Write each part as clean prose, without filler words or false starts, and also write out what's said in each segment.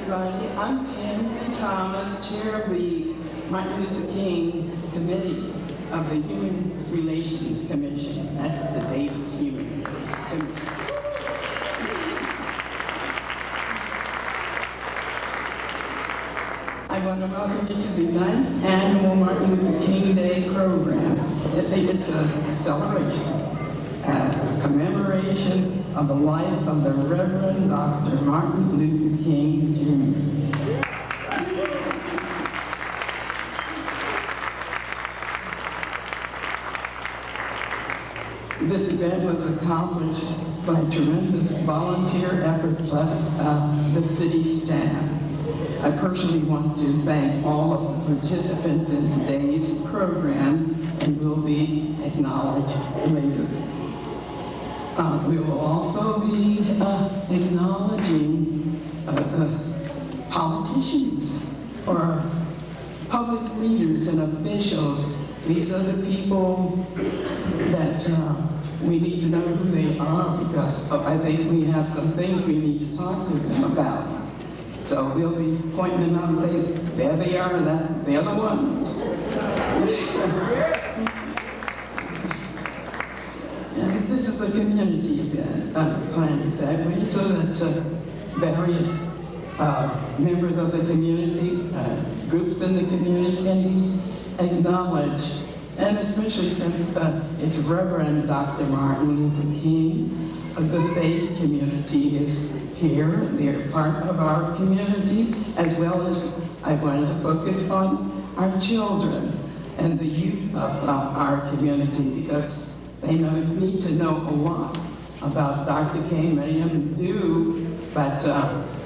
everybody. I'm Tansy Thomas, Chair of the Martin Luther King Committee of the Human Relations Commission. That's the Davis Human Relations Commission. I want to welcome you to the 9th Annual Martin Luther King Day program. I think it's a celebration, a commemoration of the life of the Reverend Dr. Martin Luther King, Jr. This event was accomplished by tremendous volunteer effort plus the city staff. I personally want to thank all of the participants in today's program and will be acknowledged later. We will also be acknowledging politicians or public leaders and officials. These are the people that we need to know who they are, because I think we have some things we need to talk to them about. So we'll be pointing them out and saying, there they are, they're the ones. And this is a community event planned that way so that various members of the community, groups in the community can be acknowledged. And especially since it's Reverend Dr. Martin Luther King, the faith community is here. They're part of our community, as well as I wanted to focus on our children and the youth of our community, because they need to know a lot about Dr. King. Many of them do, but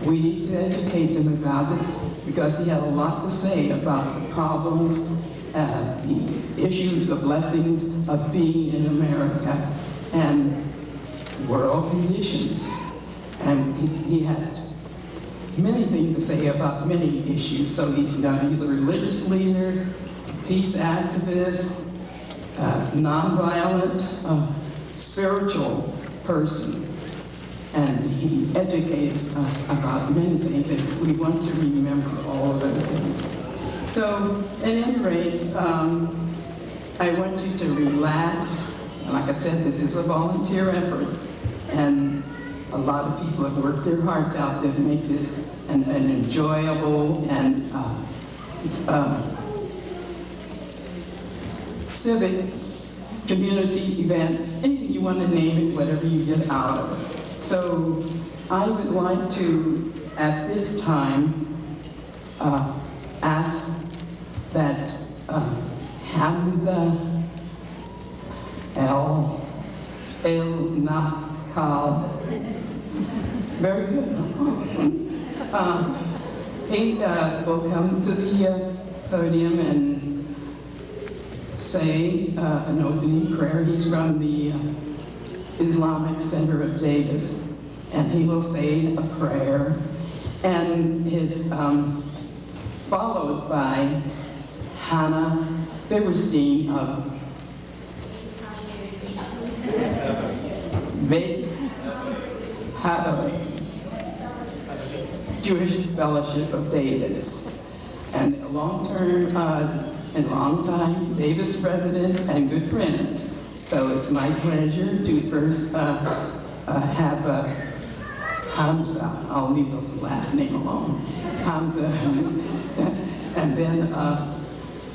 we need to educate them about this, because he had a lot to say about the problems, the issues, the blessings of being in America and world conditions. And he had many things to say about many issues. So he's a religious leader, peace activist, nonviolent, spiritual person. And he educated us about many things, and we want to remember all of those things. So, at any rate, I want you to relax. Like I said, this is a volunteer effort, and a lot of people have worked their hearts out to make this an enjoyable and civic community event, anything you want to name it, whatever you get out of it. So I would like to, at this time, ask that Hamza El Nakal, very good. He will come to the podium and say an opening prayer. He's from the Islamic Center of Davis, and he will say a prayer, and his followed by Hannah Biberstein of Jewish Fellowship of Davis, and a long-term and long-time Davis residents and good friends. So it's my pleasure to first have Hamza. I'll leave the last name alone. Hamza, and then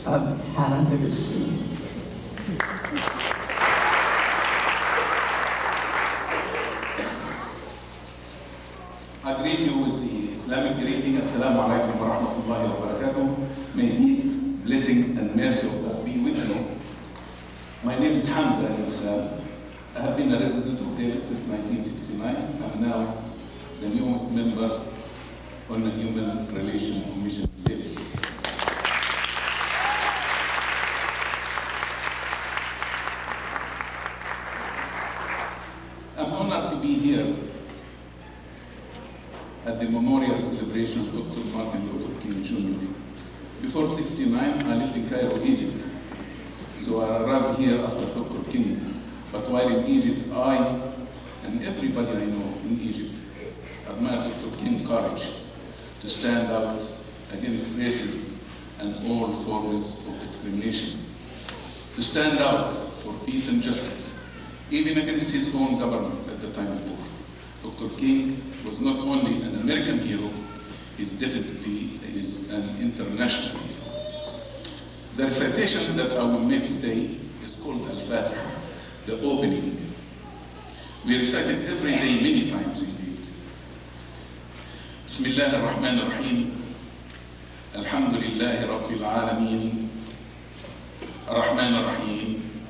Hannah Biberstein. I greet you with the Islamic greeting. Assalamu alaikum wa rahmatullahi wa barakatuh. May peace, blessing, and mercy of God be with you. My name is Hamza, and I have been a resident of Davis since 1969. I'm now the newest member on the Human Relations Commission in Davis. I'm honored to be here at the memorial celebration of Dr. Martin Luther King Jr. Before '69, I lived in Cairo, Egypt. So I arrived here after Dr. King. But while in Egypt, I and everybody I know in Egypt admire Dr. King's courage to stand out against racism and all forms of discrimination, to stand out for peace and justice, even against his own government at the time of war. Dr. King was not only an American hero, he's definitely an international hero. The recitation that I will make today is called Al-Fatiha, the opening. We recite it every day, many times indeed. Bismillah ar-Rahman ar-Rahim. Alhamdulillahi Rabbil Alameen. Ar-Rahman ar-Rahim.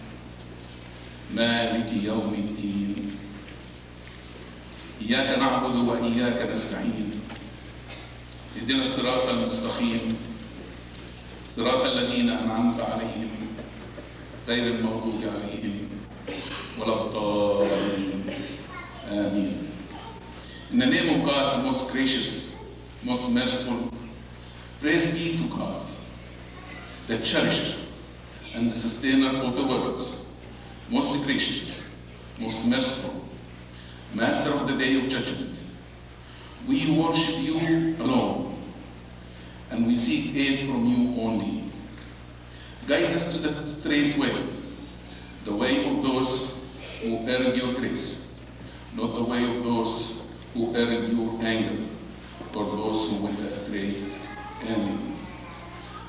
Maliki Yawmi Din. إياك نعبد وإياك نستعين. اهدنا الصراط المستقيم. صراط الذين أنعمت عليهم غير المغضوب عليهم ولا الضالين. Amen. In the name of God, the most gracious, most merciful, praise be to God, the cherisher and the sustainer of the worlds, most gracious, most merciful, master of the day of judgment. We worship you alone, and we seek aid from you only. Guide us to the straight way, the way of those who earn your grace, not the way of those who earn your anger, or those who went astray. Amen.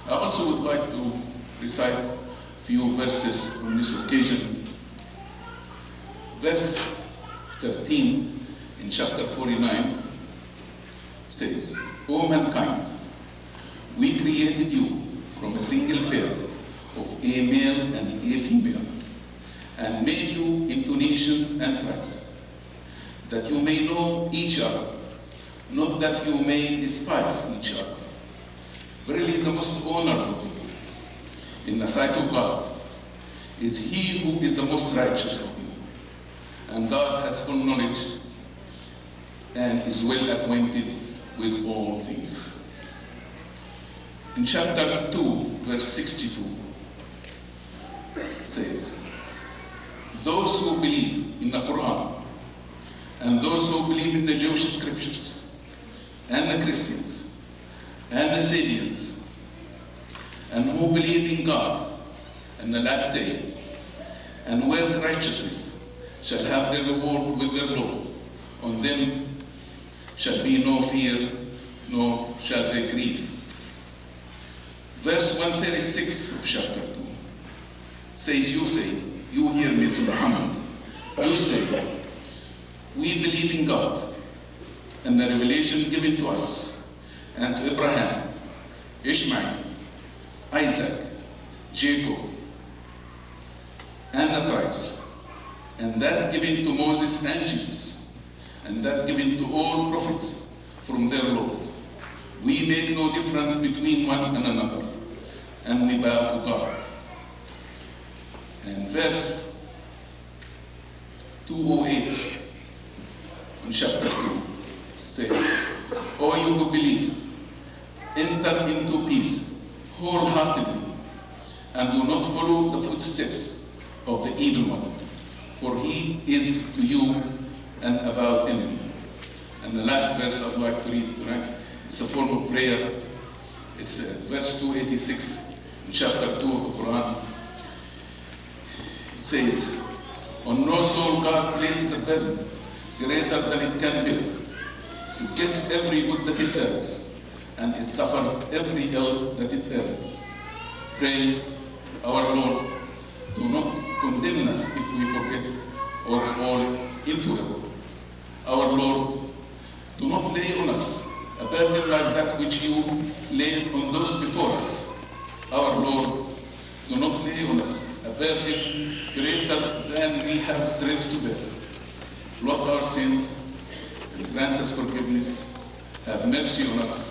I also would like to recite a few verses on this occasion. Verse 13 in chapter 49 says, O mankind, we created you from a single pair of a male and a female, and made you into nations and tribes, that you may know each other, not that you may despise each other. Verily the most honored of you in the sight of God is he who is the most righteous of you. And God has full knowledge and is well acquainted with all things. In chapter 2, verse 62, says, those who believe in the Quran and those who believe in the Jewish scriptures and the Christians and the Syrians and who believe in God and the last day and work righteousness shall have their reward with their Lord. On them shall be no fear, nor shall they grieve. Verse 136 of chapter 2 says, you hear me, Muhammad, you say, we believe in God and the revelation given to us and to Abraham, Ishmael, Isaac, Jacob, and the tribes, and that given to Moses and Jesus, and that given to all prophets from their Lord. We make no difference between one and another, and we bow to God. And verse 208 in chapter 2 says, O you who believe, enter into peace wholeheartedly, and do not follow the footsteps of the evil one, for he is to you an avowed enemy. And the last verse I'd like to read tonight, it's a form of prayer. It's verse 286 in chapter 2 of the Quran. It says, on no soul God places a burden greater than it can bear. It gets every good that it earns, and it suffers every ill that it earns. Pray, our Lord, do not condemn us if we forget or fall into error. Our Lord, do not lay on us a burden like that which you laid on those before us. Our Lord, do not lay on us a burden greater than we have strength to bear. Blot our sins and grant us forgiveness. Have mercy on us.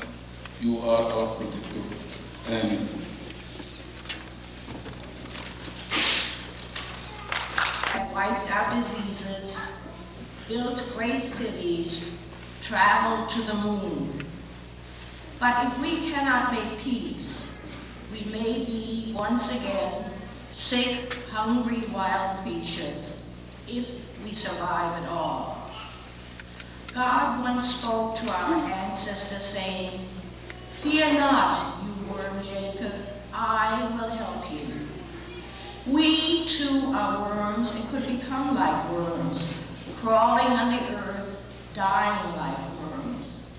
You are our protector. Amen. Wiped out diseases, built great cities, traveled to the moon. But if we cannot make peace, we may be once again sick, hungry wild creatures, if we survive at all. God once spoke to our ancestors saying, "Fear not, you worm Jacob, I will help you." We too are worms and could become like worms, crawling on the earth, dying like worms.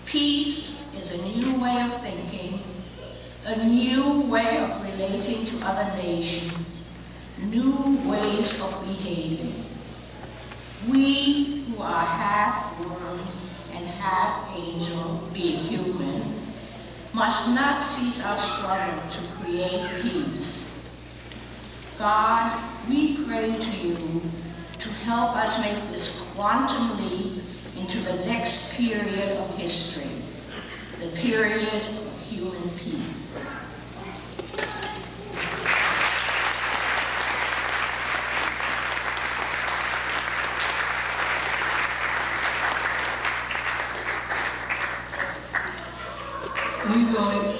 Peace is a new way of thinking, a new way of relating to other nations, new ways of behaving. We who are half worm and half angel, being human, must not cease our struggle to create peace. God, we pray to you to help us make this quantum leap into the next period of history, the period of human peace. We will.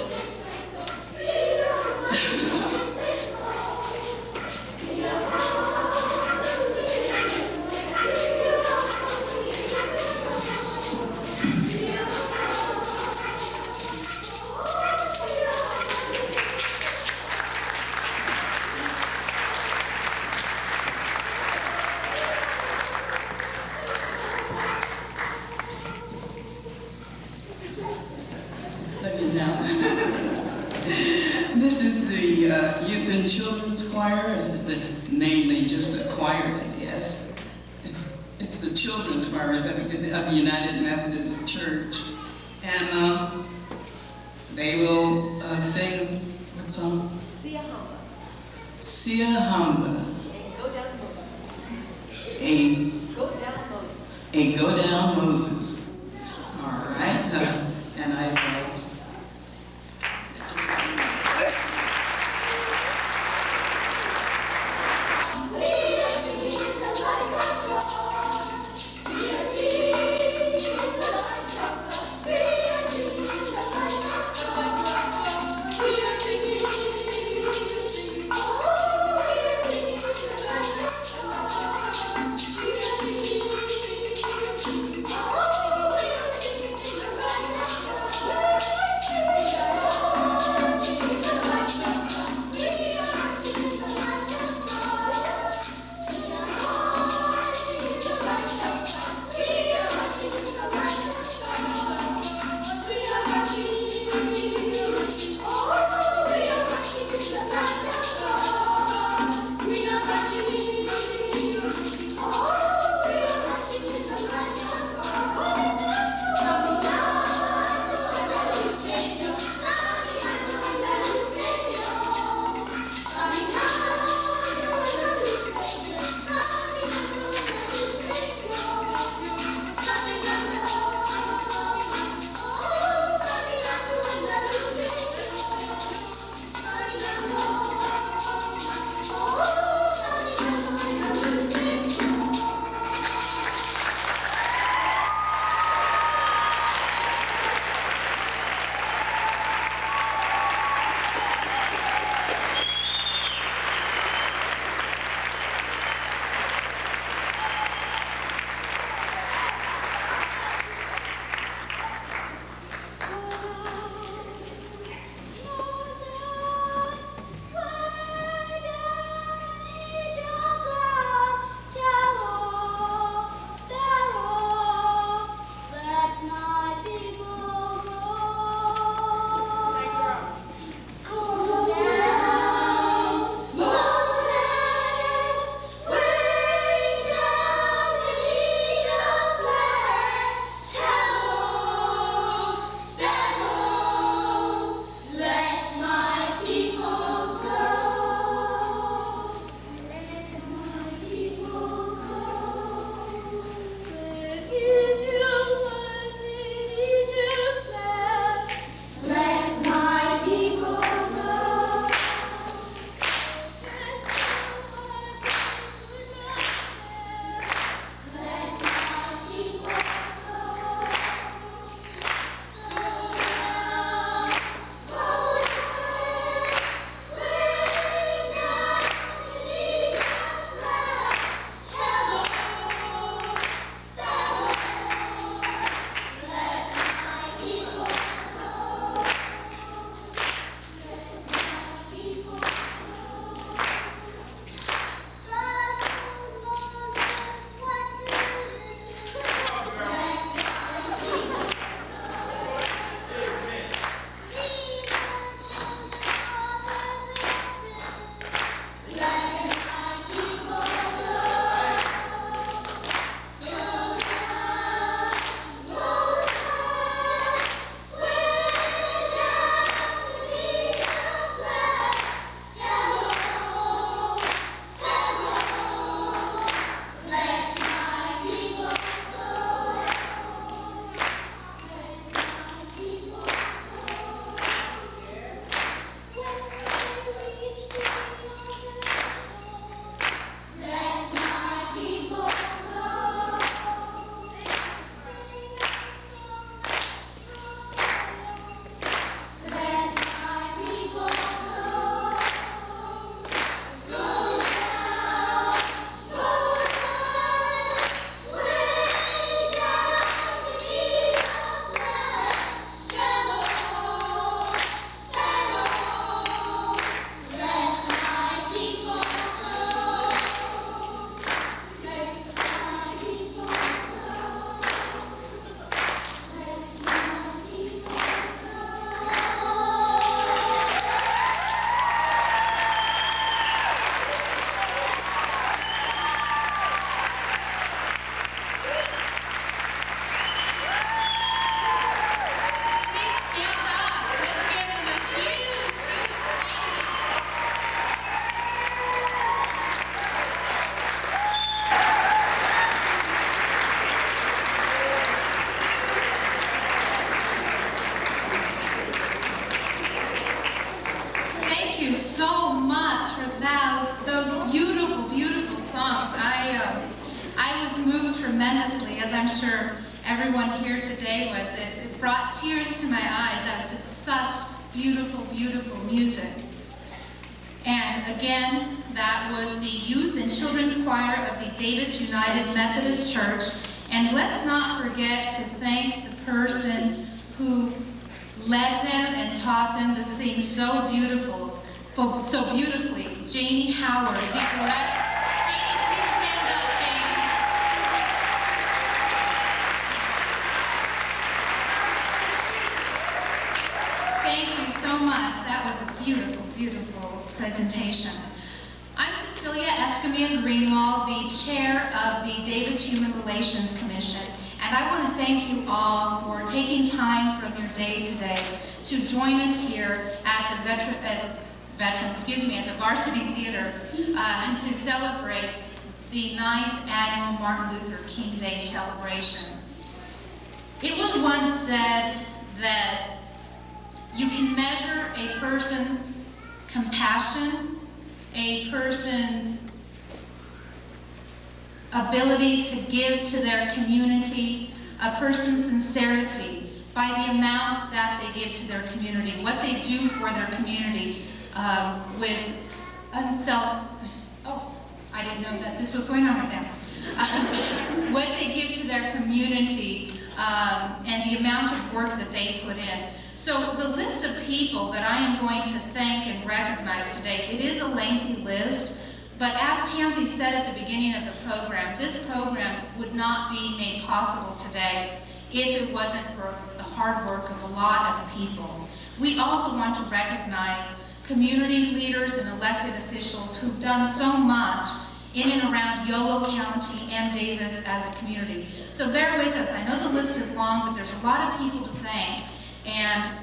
This is the Youth and Children's Choir, and it's a name they just acquired, I guess. It's the Children's Choir of the United Methodist Church. And they will sing, what song? Sia Hamba. Sia Hamba. Go down Moses. Go down Moses. A Go Down Moses. All right. And I will. Oh, tremendously, as I'm sure everyone here today was. It brought tears to my eyes. That was just such beautiful, beautiful music. And again, that was the Youth and Children's Choir of the Davis United Methodist Church. And let's not forget to thank the person who led them and taught them to sing so beautifully, Janie Howard, the director. Janie, please stand up, Janie. Thank you so much. That was a beautiful, beautiful presentation. I'm Cecilia Escamilla Greenwald, the chair of the Davis Human Relations Commission, and I want to thank you all for taking time from your day today to join us here at the Varsity Theater to celebrate the 9th annual Martin Luther King Day celebration. It was once said that you can measure a person's compassion, a person's ability to give to their community, a person's sincerity by the amount that they give to their community, what they do for their community I didn't know that this was going on right now. What they give to their community and the amount of work that they put in. So the list of people that I am going to thank and recognize today, it is a lengthy list, but as Tansy said at the beginning of the program, this program would not be made possible today if it wasn't for the hard work of a lot of people. We also want to recognize community leaders and elected officials who've done so much in and around Yolo County and Davis as a community. So bear with us. I know the list is long, but there's a lot of people to thank. And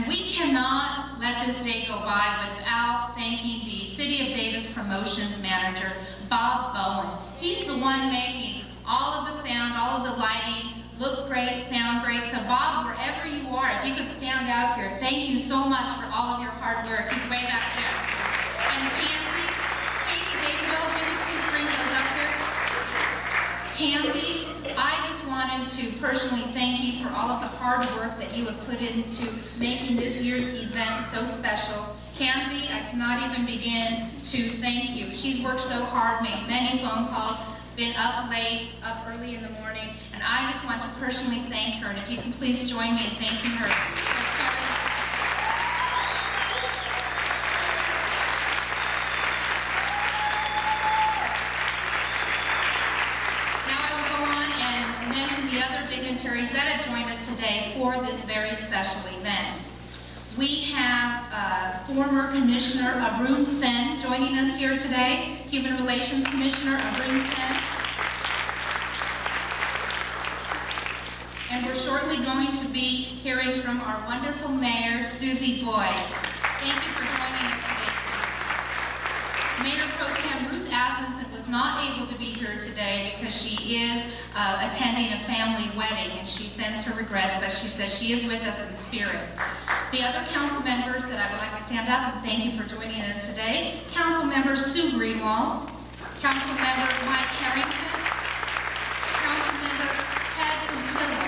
we cannot let this day go by without thanking the City of Davis Promotions Manager, Bob Bowen. He's the one making all of the sound, all of the lighting, look great, sound great. So Bob, wherever you are, if you could stand out here, thank you so much for all of your hard work. He's way back there. And Tansy, Katie Davido, if you could please bring those up here. Tansy, I just wanted to personally thank you for all of the hard work that you have put into making this year's event so special. Tansy, I cannot even begin to thank you. She's worked so hard, made many phone calls, been up late, up early in the morning, and I just want to personally thank her. And if you can please join me in thanking her. Now I will go on and mention the other dignitaries that have joined us today for this very special event. We have former Commissioner Arun Sen joining us here today, Human Relations Commissioner Arun Sen. And we're shortly going to be hearing from our wonderful Mayor, Susie Boyd. Thank you for joining us today, Susie. Mayor Pro Tem Ruth Asmussen was not able to be here today because she is attending a family wedding, and she sends her regrets, but she says she is with us in spirit. The other council members that I would like to stand up and thank you for joining us today, Council Member Sue Greenwald, Council Member Mike Harrington, Council Member Ted Quintillo,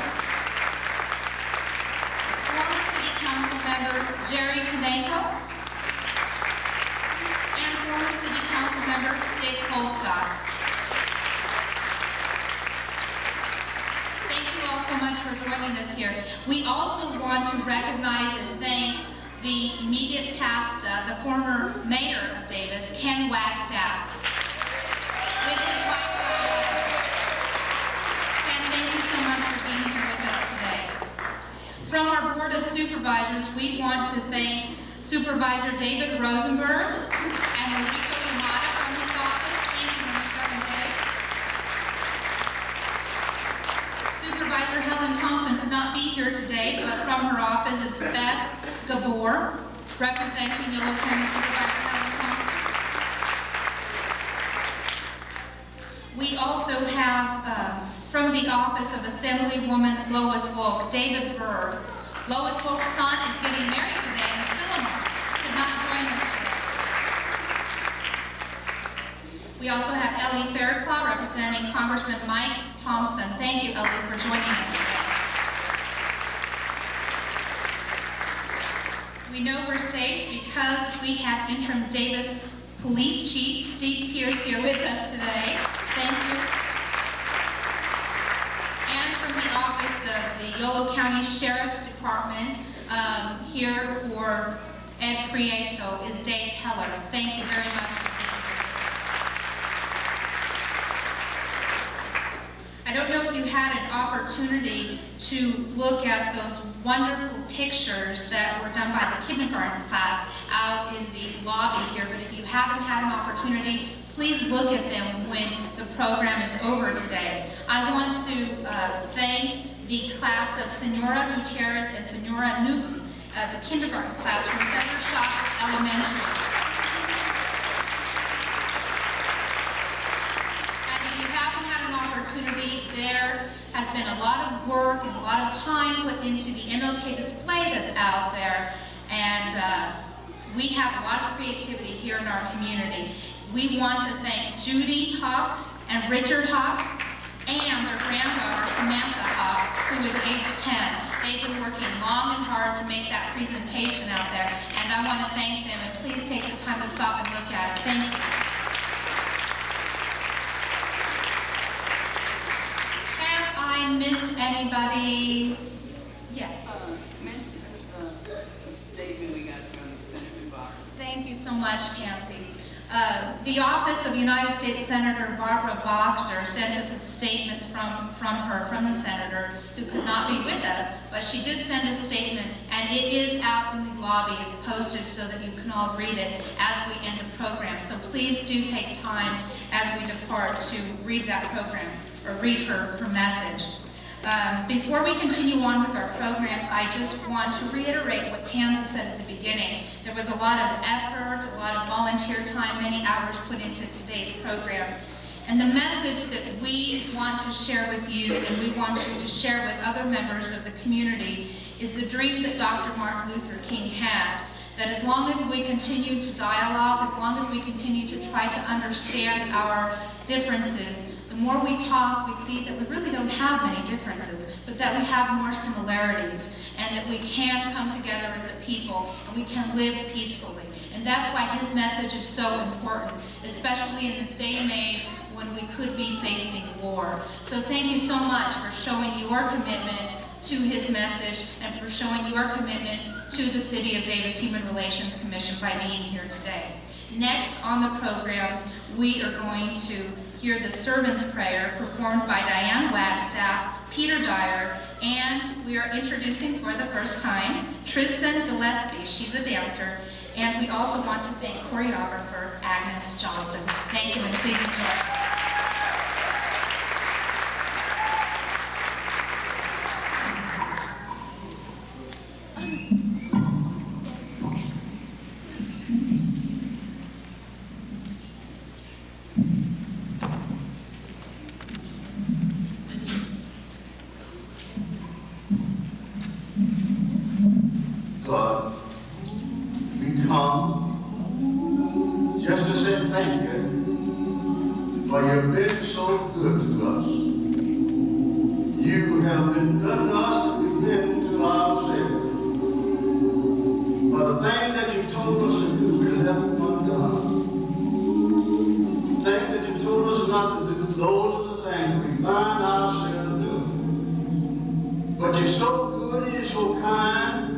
former City Council Member Jerry Kaneko, and former City Council Member Dave Goldstock. Thank you all so much for joining us here. We also want to recognize and thank the immediate past, the former mayor of Davis, Ken Wagstaff, with his wife, Ken, thank you so much for being here with us today. From our Board of Supervisors, we want to thank Supervisor David Rosenberg and Enrico Yamada from his office. Thank you, Enrico and Dave. Supervisor Helen Thompson could not be here today, but from her office is Beth Gabor, representing Yolo County Supervisor Helen Thompson. We also have, from the office of Assemblywoman Lois Volk, David Berg. Lois Volk's son is getting married today in Sillamar. Could not join us today. We also have Ellie Fairclough representing Congressman Mike Thompson. Thank you, Ellie, for joining us today. We know we're safe because we have Interim Davis Police Chief Steve Pierce here with us today. Thank you. And from the office of the Yolo County Sheriff's Department, here for Ed Prieto is Dave Heller. Thank you very much for being here. I don't know if you had an opportunity to look at those wonderful pictures that were done by the kindergarten class out in the lobby here, but if you haven't had an opportunity, please look at them when the program is over today. I want to thank the class of Senora Gutierrez and Senora Newton, the kindergarten class from Cesar Chavez Elementary. And if you haven't had an opportunity, there has been a lot of work and a lot of time put into the MLK display that's out there, and we have a lot of creativity here in our community. We want to thank Judy Hawk and Richard Hawk and their granddaughter Samantha Hawk, who is age 10. They've been working long and hard to make that presentation out there, and I want to thank them, and please take the time to stop and look at it. Thank you. Have I missed anybody? Yes. Mention a statement we got from Senator Boxer. Thank you so much, Tansy. The Office of United States Senator Barbara Boxer sent us a statement from the senator, who could not be with us, but she did send a statement, and it is out in the lobby. It's posted so that you can all read it as we end the program. So please do take time as we depart to read that program, or read her message. Before we continue on with our program, I just want to reiterate what Tansy said at the beginning. There was a lot of effort, a lot of volunteer time, many hours put into today's program. And the message that we want to share with you, and we want you to share with other members of the community, is the dream that Dr. Martin Luther King had, that as long as we continue to dialogue, as long as we continue to try to understand our differences, the more we talk, we see that we really don't have many differences, but that we have more similarities, and that we can come together as a people, and we can live peacefully. And that's why his message is so important, especially in this day and age when we could be facing war. So thank you so much for showing your commitment to his message, and for showing your commitment to the City of Davis Human Relations Commission by being here today. Next on the program, we are going to hear the Servant's Prayer performed by Diane Wagstaff, Peter Dyer, and we are introducing for the first time Tristan Gillespie. She's a dancer. And we also want to thank choreographer Agnes Johnson. Thank you, and please enjoy. God, we come just to say thank you for you've been so good to us. You have been good to us and we've been to ourselves. For the thing that you told us to do, we left undone. The thing that you told us not to do, those are the things we find ourselves doing. But you're so good and you're so kind.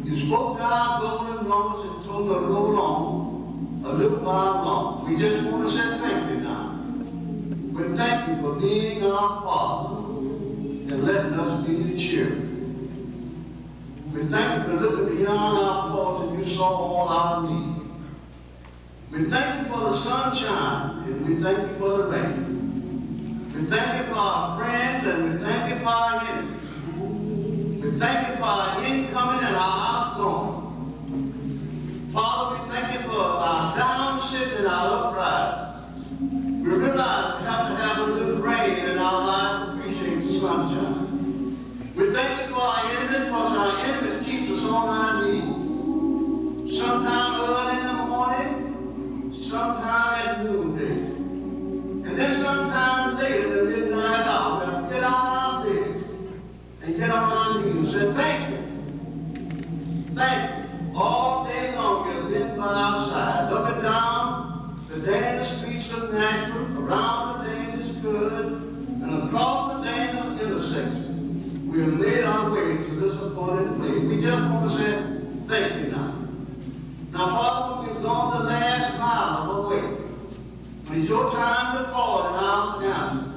You spoke to our golden rumbles and told them to roll on a little while long. We just want to say thank you now. We thank you for being our Father and letting us be your children. We thank you for looking beyond our faults and you saw all our needs. We thank you for the sunshine and we thank you for the rain. We thank you for our friends and we thank you for our enemies. We thank you for our incoming and our outgoing. Father, we thank you for our down sitting and our upright. We realize we have to have a little rain in our life to appreciate the sunshine. We thank you for our enemies because our enemies keep us on our knees. Sometime early in the morning, sometime at noon. thank you. All day long we have been by our side, up and down the dangerous streets of Nashville, around the dangerous good, and across the dangerous intersection. We have made our way to this appointed place. We just want to say thank you now. Now, Father, when we've gone the last mile of the way, when it's your time to call and our answer,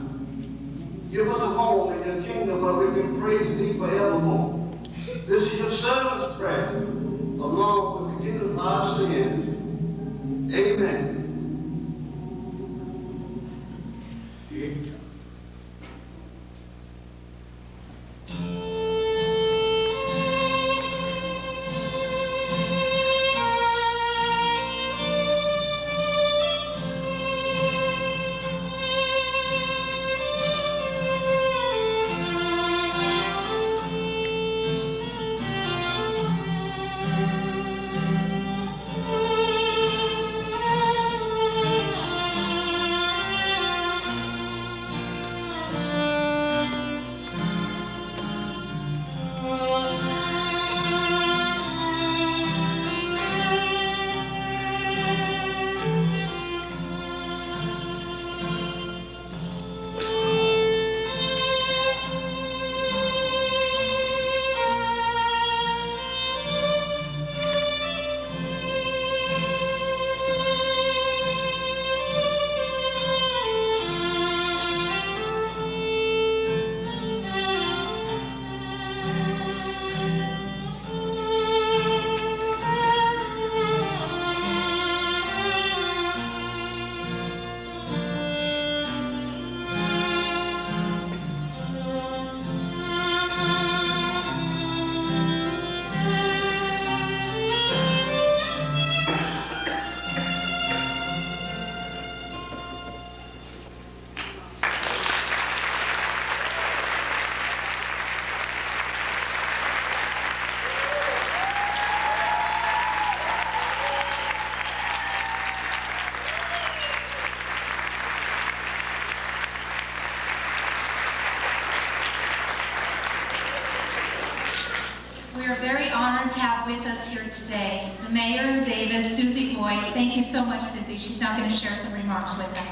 give us a home in your kingdom where we can praise thee forevermore. This is your servant's prayer, along with the forgiveness of our sins. Amen. We are very honored to have with us here today the Mayor of Davis, Susie Boyd. Thank you so much, Susie. She's now going to share some remarks with us.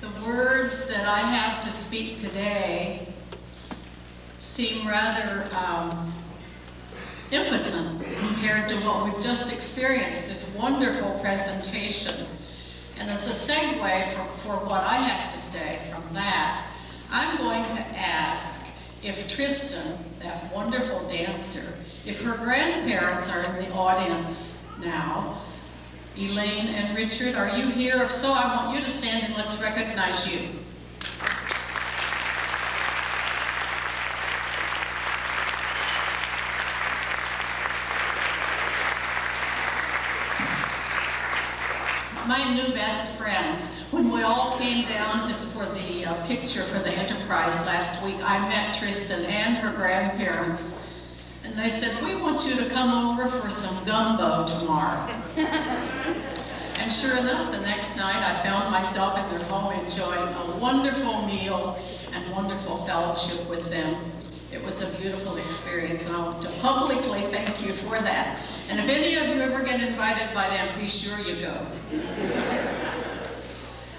The words that I have to speak today seem rather impotent compared to what we've just experienced, this wonderful presentation. And as a segue for what I have to say from that, I'm going to ask if Tristan, that wonderful dancer, if her grandparents are in the audience now. Elaine and Richard, are you here? If so, I want you to stand and let's recognize you. My new best friends. When we all came down for the picture for the Enterprise last week, I met Tristan and her grandparents, and they said, "We want you to come over for some gumbo tomorrow." And sure enough, the next night I found myself in their home enjoying a wonderful meal and wonderful fellowship with them. It was a beautiful experience, and I want to publicly thank you for that. And if any of you ever get invited by them, be sure you go.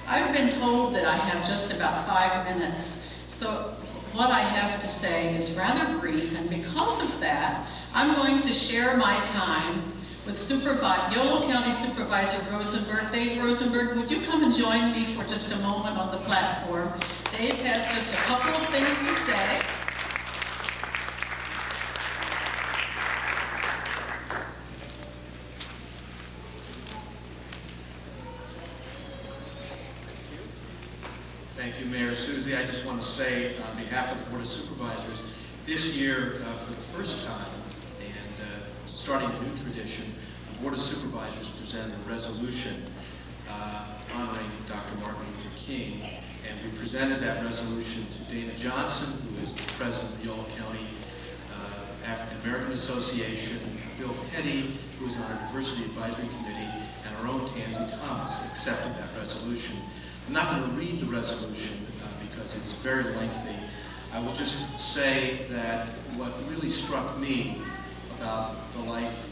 I've been told that I have just about 5 minutes, so what I have to say is rather brief, and because of that, I'm going to share my time with Yolo County Supervisor Rosenberg. Dave Rosenberg, would you come and join me for just a moment on the platform? Dave has just a couple of things to say. Thank you, Mayor Susie. I just want to say on behalf of the Board of Supervisors, this year, for the first time, and starting a new tradition, the Board of Supervisors presented a resolution honoring Dr. Martin Luther King, and we presented that resolution to Dana Johnson, who is the president of the Yolo County African American Association, Bill Petty, who is on our Diversity Advisory Committee, and our own Tansy Thomas accepted that resolution. I'm not going to read the resolution because it's very lengthy. I will just say that what really struck me about the life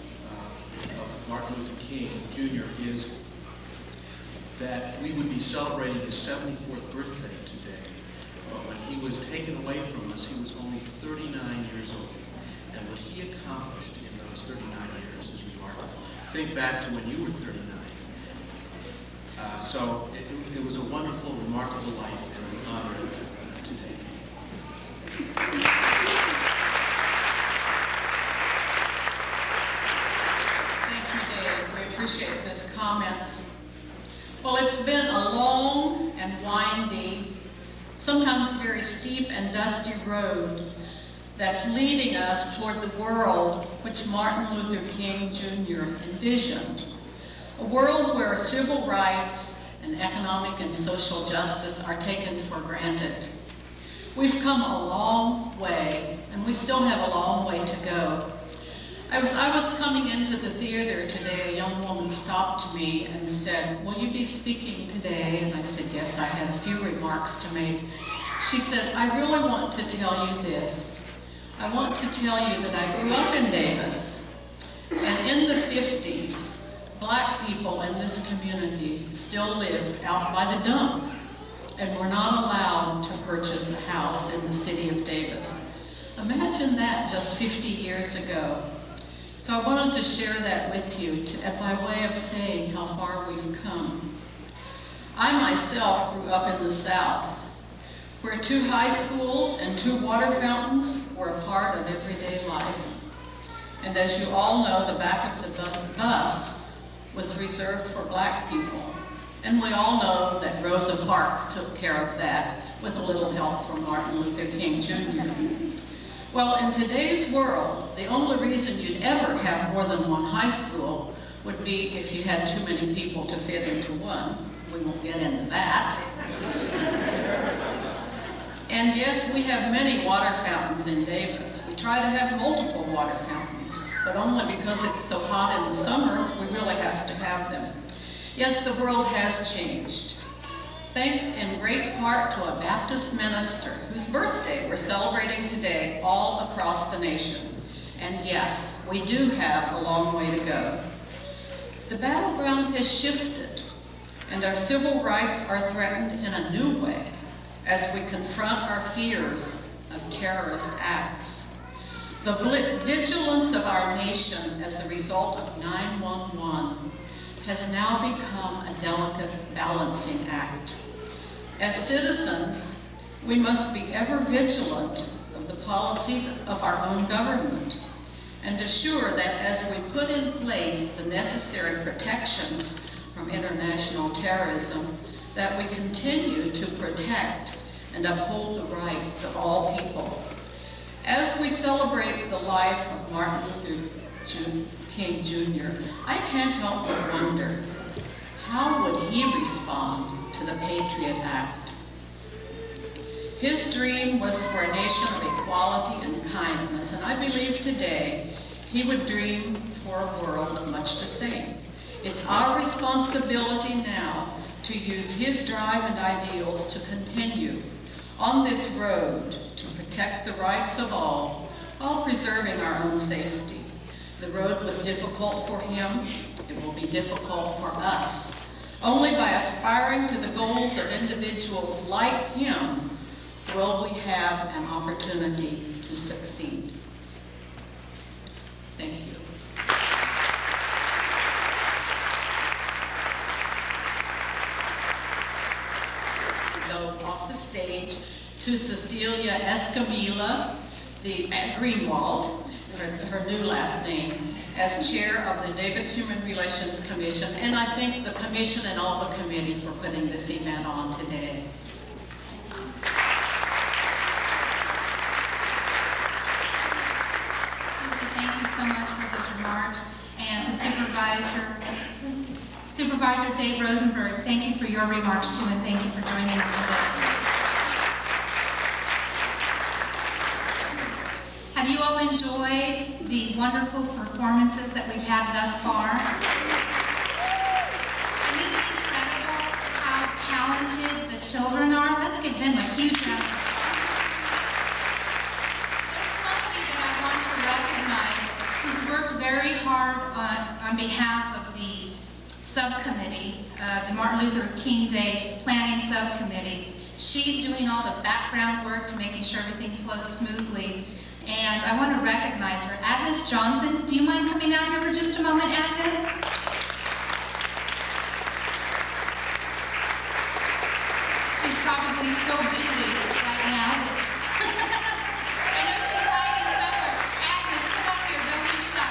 of Martin Luther King Jr. is that we would be celebrating his 74th birthday today. But when he was taken away from us, he was only 39 years old. And what he accomplished in those 39 years is remarkable. Think back to when you were 39. So it was a wonderful, remarkable life, and we honor it today. Thank you, Dave. We appreciate those comments. Well, it's been a long and windy, sometimes very steep and dusty road that's leading us toward the world which Martin Luther King Jr. envisioned. A world where civil rights and economic and social justice are taken for granted. We've come a long way, and we still have a long way to go. I was coming into the theater today. A young woman stopped me and said, "Will you be speaking today?" And I said, "Yes, I had a few remarks to make." She said, "I really want to tell you this. I want to tell you that I grew up in Davis, and in the 50s, Black people in this community still lived out by the dump and were not allowed to purchase a house in the city of Davis." Imagine that just 50 years ago. So I wanted to share that with you by way of saying how far we've come. I myself grew up in the South, where 2 high schools and 2 water fountains were a part of everyday life. And as you all know, the back of the bus was reserved for Black people. And we all know that Rosa Parks took care of that with a little help from Martin Luther King Jr. Well, in today's world, the only reason you'd ever have more than 1 high school would be if you had too many people to fit into one. We won't get into that. And yes, we have many water fountains in Davis. We try to have multiple water fountains, but only because it's so hot in the summer, we really have to have them. Yes, the world has changed. Thanks in great part to a Baptist minister whose birthday we're celebrating today all across the nation. And yes, we do have a long way to go. The battleground has shifted, and our civil rights are threatened in a new way as we confront our fears of terrorist acts. The vigilance of our nation as a result of 9/11 has now become a delicate balancing act. As citizens, we must be ever vigilant of the policies of our own government and assure that as we put in place the necessary protections from international terrorism, that we continue to protect and uphold the rights of all people. As we celebrate the life of Martin Luther King Jr., I can't help but wonder, how would he respond to the Patriot Act? His dream was for a nation of equality and kindness, and I believe today he would dream for a world much the same. It's our responsibility now to use his drive and ideals to continue on this road to protect the rights of all while preserving our own safety. The road was difficult for him. It will be difficult for us. Only by aspiring to the goals of individuals like him will we have an opportunity to succeed. Thank you. Go off the stage to Cecilia Escamilla, the Greenwald, her new last name, as chair of the Davis Human Relations Commission, and I thank the commission and all the committee for putting this event on today. Thank you so much for those remarks. And to Supervisor Dave Rosenberg, thank you for your remarks too, and thank you for joining us today. Have you all enjoyed the wonderful performances that we've had thus far? And isn't it incredible how talented the children are? Let's Let's give them a huge round of applause. There's somebody that I want to recognize who's worked very hard on behalf of the subcommittee, the Martin Luther King Day Planning Subcommittee. She's doing all the background work to making sure everything flows smoothly. And I want to recognize her. Agnes Johnson, do you mind coming out here for just a moment, Agnes? She's probably so busy right now. I know she's hiding somewhere. Agnes, come up here, don't be shy.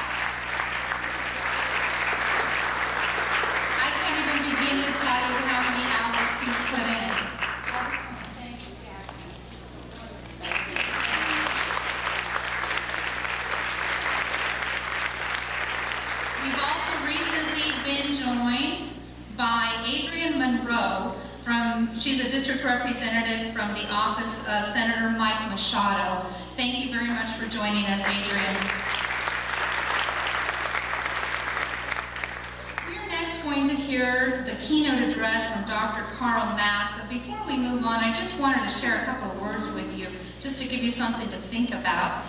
I can't even begin to tell you how many hours she's put in. We've also recently been joined by Adrienne Monroe she's a district representative from the office of Senator Mike Machado. Thank you very much for joining us, Adrienne. We are next going to hear the keynote address from Dr. Carl Mack, but before we move on, I just wanted to share a couple of words with you, just to give you something to think about.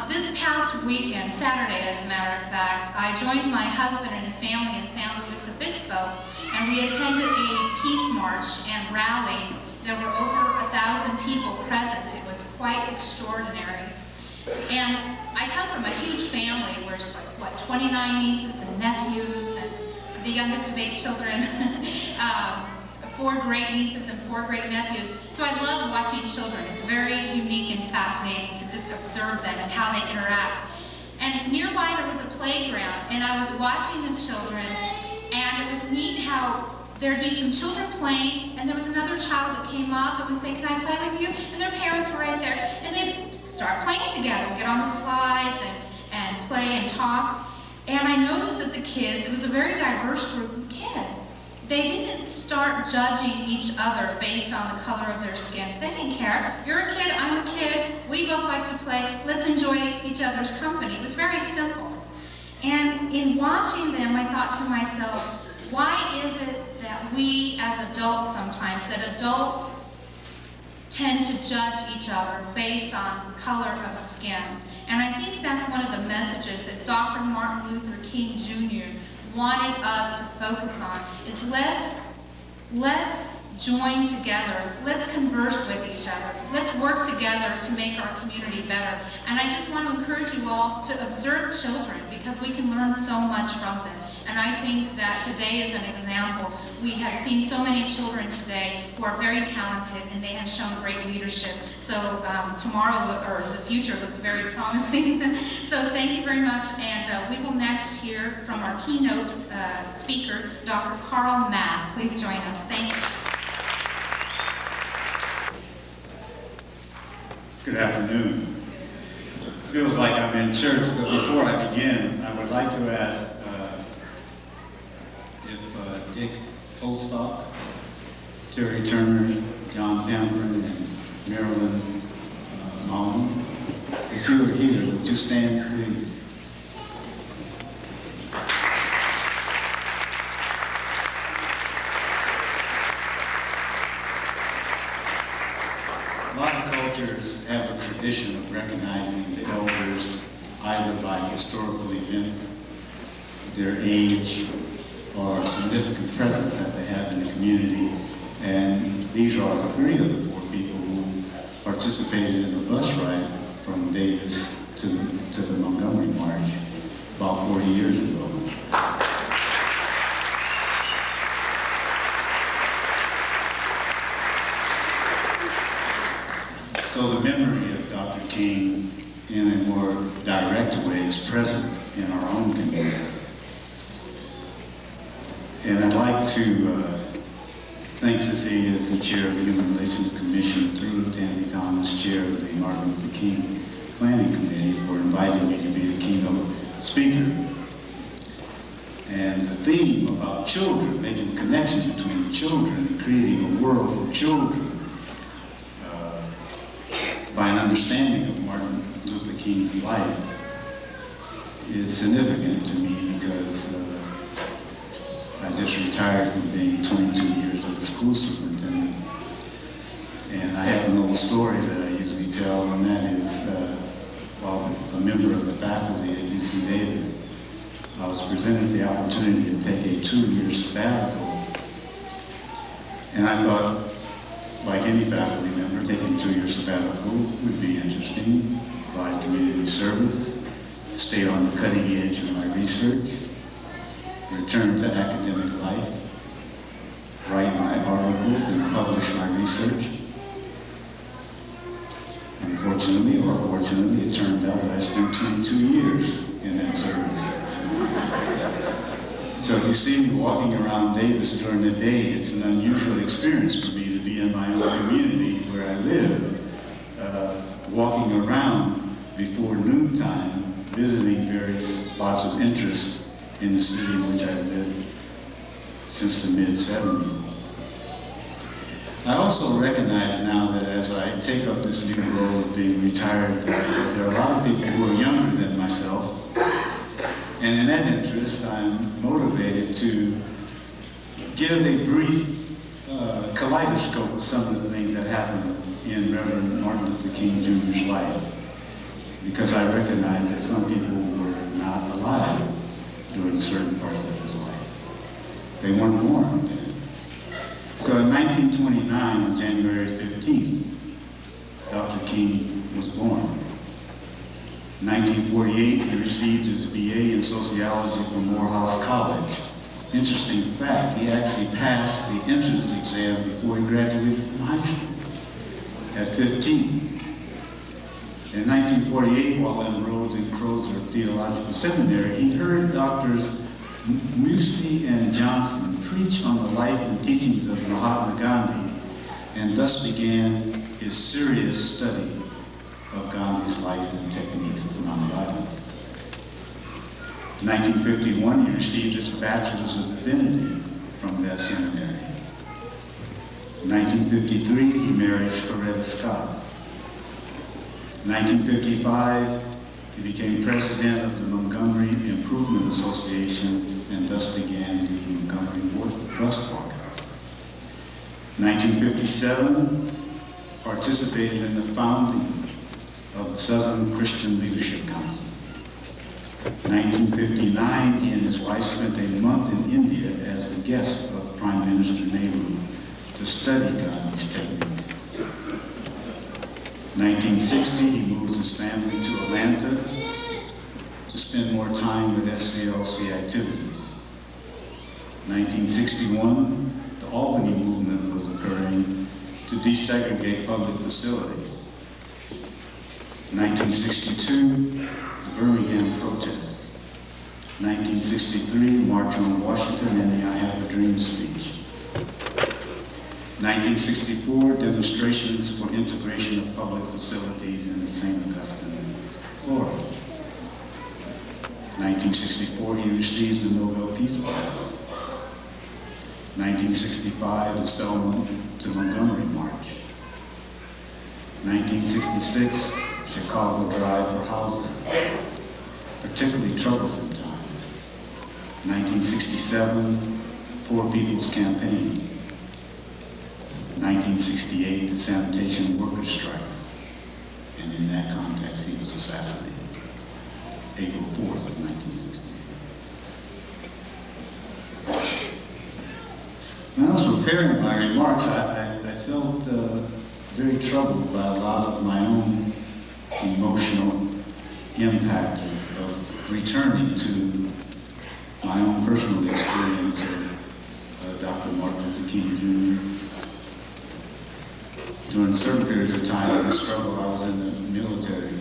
This past weekend, Saturday as a matter of fact, I joined my husband and his family in San Luis Obispo, and we attended a peace march and rally. There were over 1,000 people present. It was quite extraordinary. And I come from a huge family where it's like, 29 nieces and nephews, and the youngest of 8 children, 4 great nieces and 4 great nephews. So I love watching children. It's very unique and fascinating to just observe them and how they interact. And nearby there was a playground, and I was watching the children, and it was neat how there'd be some children playing, and there was another child that came up and would say, "Can I play with you?" And their parents were right there, and they'd start playing together, get on the slides and play and talk. And I noticed that the kids, it was a very diverse group of kids. They didn't start judging each other based on the color of their skin. They didn't care. You're a kid, I'm a kid, we both like to play, let's enjoy each other's company. It was very simple. And in watching them, I thought to myself, why is it that we as adults sometimes, that adults tend to judge each other based on color of skin? And I think that's one of the messages that Dr. Martin Luther King Jr. wanted us to focus on, is let's join together, let's converse with each other, let's work together to make our community better. And I just want to encourage you all to observe children, because we can learn so much from them. And I think that today is an example. We have seen so many children today who are very talented, and they have shown great leadership. So tomorrow, or the future, looks very promising. So thank you very much, and we will next hear from our keynote speaker, Dr. Carl Mack. Please join us. Thank you. Good afternoon. Feels like I'm in church, but before I begin, I would like to ask if Dick Holstock, Terry Turner, John Pamperin, and Marilyn Malone, if you are here, would you stand, please? A lot of cultures have a tradition of recognizing the elders either by historical events, their age, or significant presence that they have in the community. And these are 3 of the 4 people who participated in the bus ride from Davis to the Montgomery March about 40 years ago. So the memory of Dr. King in a more direct way is present in our own community. And I'd like to thank Cecilia as the chair of the Human Relations Commission, through Tansy Thomas, chair of the Martin Luther King Planning Committee, for inviting me to be the keynote speaker. And the theme about children, making the connection between children and creating a world for children by an understanding of Martin Luther King's life is significant to me, because I just retired from being 22 years as a school superintendent. I have an old story that I usually tell, and that is, while a member of the faculty at UC Davis, I was presented the opportunity to take a 2-year sabbatical. And I thought, like any faculty member, taking a 2-year sabbatical would be interesting, provide community service, stay on the cutting edge of my research, return to academic life, write my articles and publish my research. Unfortunately, or fortunately, it turned out that I spent 22 years in that service. So if you see me walking around Davis during the day, it's an unusual experience for me to be in my own community where I live, walking around before noontime, visiting various spots of interest in the city in which I've lived since the mid-70s. I also recognize now that as I take up this new role of being retired, that there are a lot of people who are younger than myself. And in that interest, I'm motivated to give a brief kaleidoscope of some of the things that happened in Reverend Martin Luther King Jr.'s life. Because I recognize that some people were not alive during certain parts of his life. They weren't born then. So in 1929, on January 15th, Dr. King was born. In 1948, he received his BA in sociology from Morehouse College. Interesting fact, he actually passed the entrance exam before he graduated from high school at 15. In 1948, while enrolled in Crozer Theological Seminary, he heard Drs. Musti and Johnson preach on the life and teachings of Mahatma Gandhi, and thus began his serious study of Gandhi's life and techniques of nonviolence. In 1951, he received his Bachelor's of Divinity from that seminary. In 1953, he married Coretta Scott. In 1955, he became president of the Montgomery Improvement Association and thus began the Montgomery Bus Park. In 1957, participated in the founding of the Southern Christian Leadership Council. In 1959, he and his wife spent a month in India as a guest of Prime Minister Nehru to study Gandhi's techniques. In 1960, he moved his family to Atlanta to spend more time with SCLC activities. In 1961, the Albany movement was occurring to desegregate public facilities. In 1962, the Birmingham protests. 1963, March on Washington and the I Have a Dream speech. 1964, demonstrations for integration of public facilities in St. Augustine, Florida. 1964, he received the Nobel Peace Prize. 1965, the Selma to Montgomery March. 1966, Chicago Drive for Housing, particularly troublesome time. 1967, Poor People's Campaign. 1968, the sanitation workers' strike. And in that context, he was assassinated. April 4th of 1968. When I was preparing my remarks, I felt very troubled by a lot of my own emotional impact of returning to my own personal experience of Dr. Martin Luther King Jr. During certain periods of time in the struggle, I was in the military,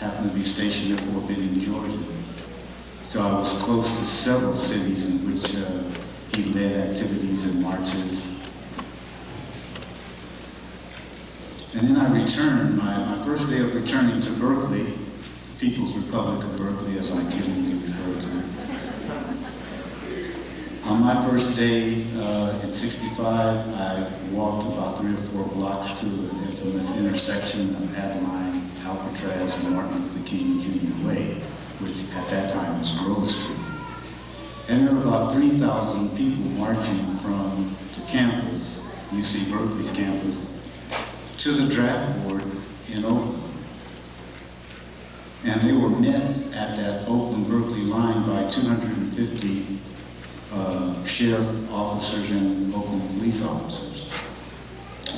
happened to be stationed at Fort Benning, Georgia. So I was close to several cities in which he led activities and marches. And then I returned, my first day of returning to Berkeley, People's Republic of Berkeley, as I gillingly refer to it. On my first day in 65, I walked about 3 or 4 blocks to an infamous intersection of Adeline, Alcatraz, and Martin Luther King Jr. Way, which at that time was Grove Street. And there were about 3,000 people marching from the campus, UC Berkeley's campus, to the draft board in Oakland. And they were met at that Oakland-Berkeley line by 250 sheriff officers and Oakland police officers.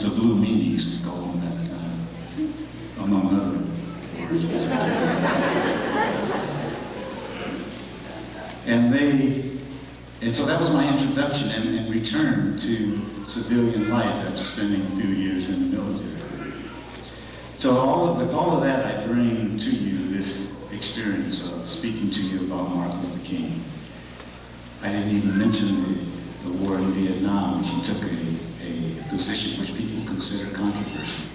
The Blue Meanies, we call them at the time, among other words. And so that was my introduction and return to civilian life after spending a few years in the military. So with all of that, I bring to you this experience of speaking to you about Martin Luther King. I didn't even mention the war in Vietnam, which he took a position which people consider controversial.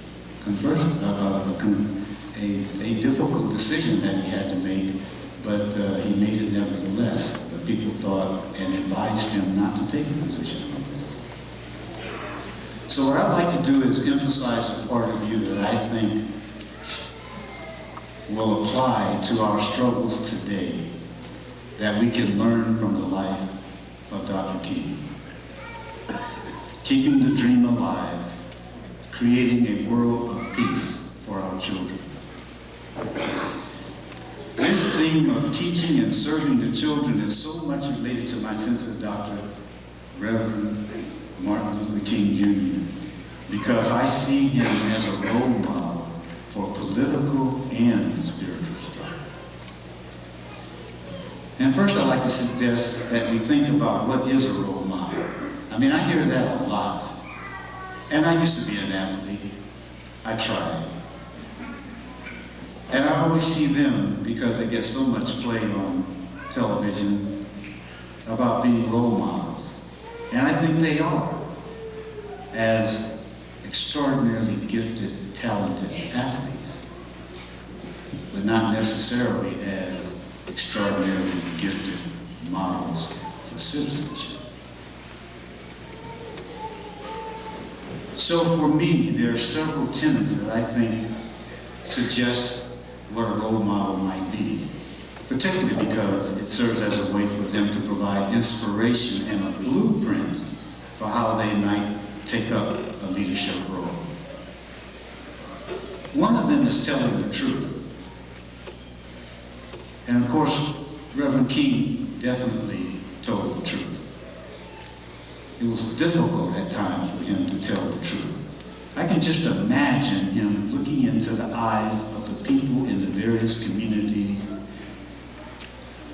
A difficult decision that he had to make, but he made it nevertheless. But people thought and advised him not to take a position like that. So what I'd like to do is emphasize a part of you that I think will apply to our struggles today, that we can learn from the life of Dr. King. Keeping the dream alive, creating a world of peace for our children. This theme of teaching and serving the children is so much related to my sense of Dr. Reverend Martin Luther King Jr., because I see him as a role model for political and spiritual struggle. And first I'd like to suggest that we think about what is a role model. I mean, I hear that a lot. And I used to be an athlete. I tried. And I always see them, because they get so much play on television, about being role models. And I think they are, as extraordinarily gifted, talented athletes, but not necessarily as extraordinarily gifted models for citizenship. So for me, there are several tenets that I think suggest what a role model might be, particularly because it serves as a way for them to provide inspiration and a blueprint for how they might take up a leadership role. One of them is telling the truth. And of course, Reverend King definitely told the truth. It was difficult at times for him to tell the truth. I can just imagine him looking into the eyes of the people in the various communities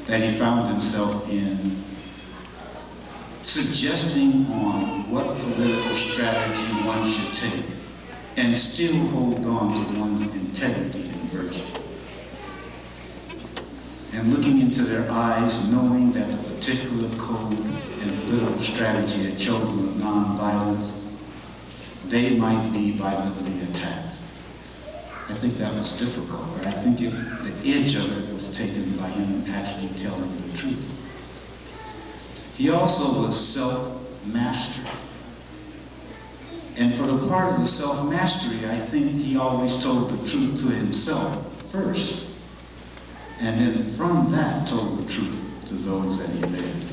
that he found himself in, suggesting on what political strategy one should take and still hold on to one's integrity and virtue. And looking into their eyes, knowing that the particular code and political strategy had chosen of nonviolence, they might be violently attacked. I think that was difficult, but I think the edge of it was taken by him actually telling the truth. He also was self-mastered. And for the part of the self-mastery, I think he always told the truth to himself first. And then from that told the truth to those that he led.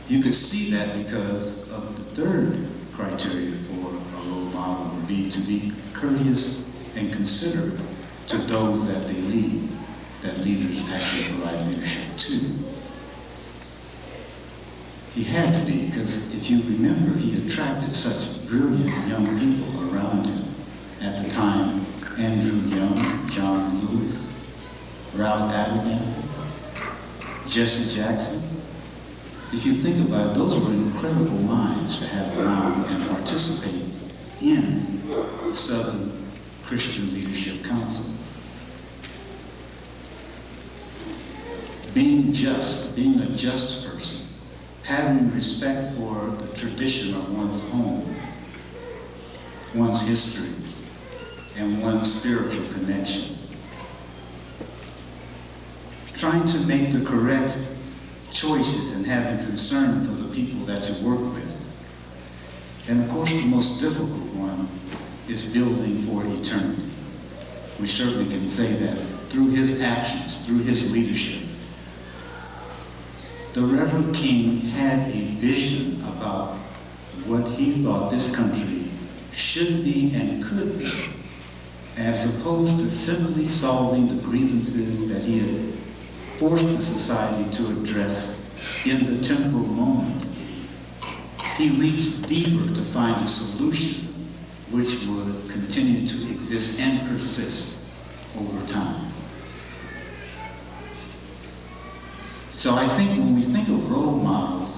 You could see that because of the third criteria for a role model would be to be courteous and considerate to those that they lead, that leaders actually provide leadership to. He had to be, because if you remember, he attracted such brilliant young people around him. At the time, Andrew Young, John Lewis, Ralph Abernathy, Jesse Jackson. If you think about it, those were incredible minds to have around and participate in the Southern Christian Leadership Council. Being just, being a just person, having respect for the tradition of one's home, one's history, and one's spiritual connection. Trying to make the correct choices and having concern for the people that you work with. And of course, the most difficult one is building for eternity. We certainly can say that through his actions, through his leadership. The Reverend King had a vision about what he thought this country should be and could be, as opposed to simply solving the grievances that he had forced the society to address in the temporal moment. He reached deeper to find a solution which would continue to exist and persist over time. So I think when we think of role models,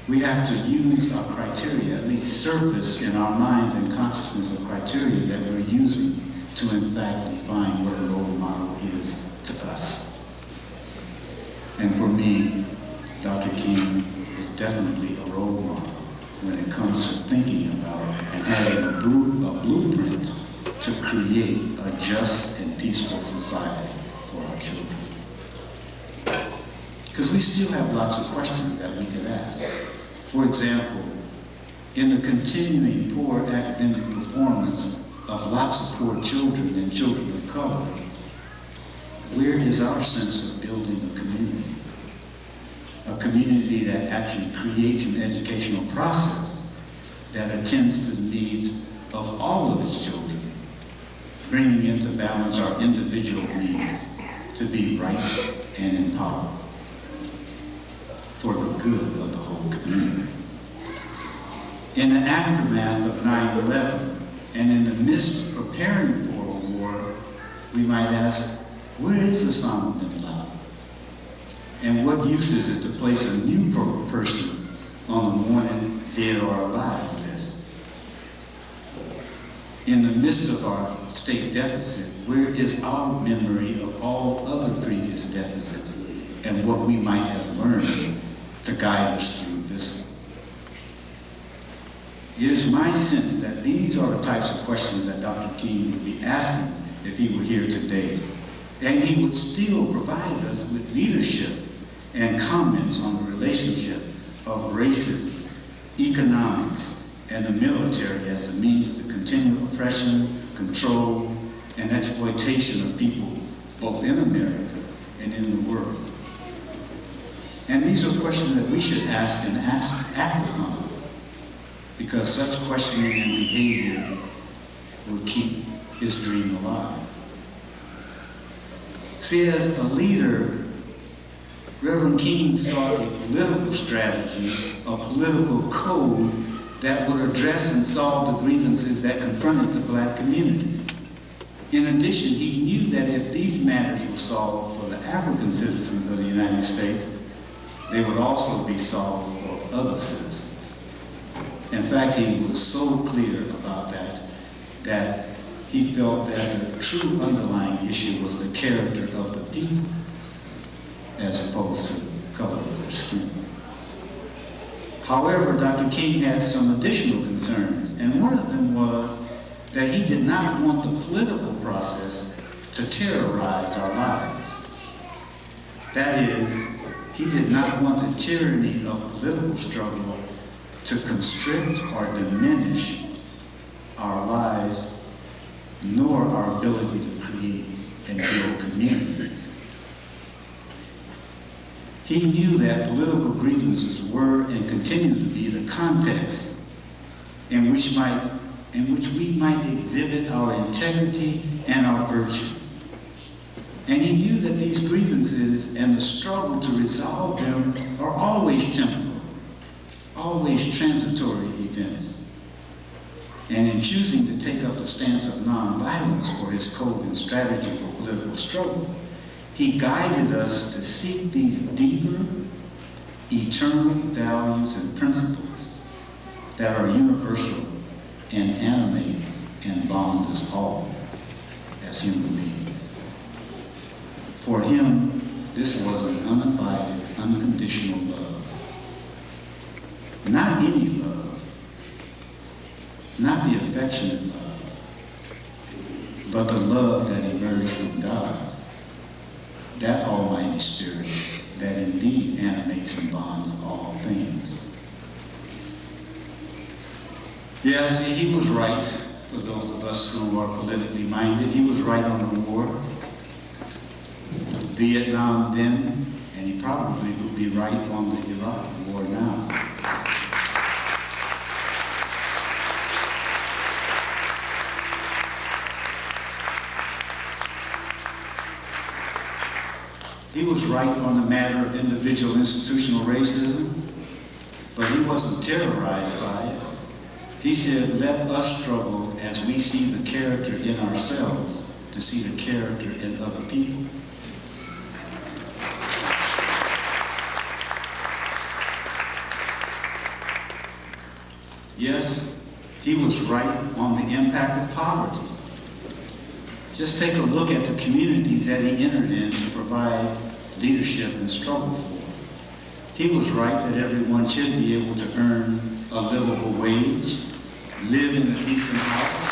we have to use our criteria, at least surface in our minds and consciousness of criteria that we're using to in fact define what a role model is to us. And for me, Dr. King is definitely a role model when it comes to thinking about and having a blueprint to create a just and peaceful society for our children. Because we still have lots of questions that we could ask. For example, in the continuing poor academic performance of lots of poor children and children of color, where is our sense of building a community? A community that actually creates an educational process that attends to the needs of all of its children, bringing into balance our individual needs to be right and empowered for the good of the whole community. In the aftermath of 9/11, and in the midst of preparing for a war, we might ask, where is Osama bin Laden? And what use is it to place a new person on the wanted, dead or alive list? In the midst of our state deficit, where is our memory of all other previous deficits and what we might have learned to guide us through this one? It is my sense that these are the types of questions that Dr. King would be asking if he were here today. And he would still provide us with leadership and comments on the relationship of races, economics, and the military as the means to continue oppression, control, and exploitation of people both in America and in the world. And these are questions that we should ask and act upon, because such questioning and behavior will keep his dream alive. See, as a leader, Reverend King sought a political strategy, a political code that would address and solve the grievances that confronted the black community. In addition, he knew that if these matters were solved for the African citizens of the United States, they would also be solved for other citizens. In fact, he was so clear about that he felt that the true underlying issue was the character of the people as opposed to the color of their skin. However, Dr. King had some additional concerns, and one of them was that he did not want the political process to terrorize our lives. That is, he did not want the tyranny of political struggle to constrict or diminish our lives, nor our ability to create and build community. He knew that political grievances were and continue to be the context in which we might exhibit our integrity and our virtue. And he knew that these grievances and the struggle to resolve them are always temporal, always transitory events. And in choosing to take up the stance of nonviolence for his code and strategy for political struggle, he guided us to seek these deeper, eternal values and principles that are universal and animate and bond us all as human beings. For him, this was an unabiding, unconditional love. Not any love, not the affectionate love, but the love that emerged from God, that Almighty Spirit that indeed animates and bonds all things. Yeah, see, he was right for those of us who are politically minded. He was right on the war, Vietnam then, and he probably would be right on the Iraq war now. was right on the matter of individual institutional racism, but he wasn't terrorized by it. He said, let us struggle as we see the character in ourselves to see the character in other people. Yes, he was right on the impact of poverty. Just take a look at the communities that he entered in to provide leadership and struggle for. He was right that everyone should be able to earn a livable wage, live in a decent house,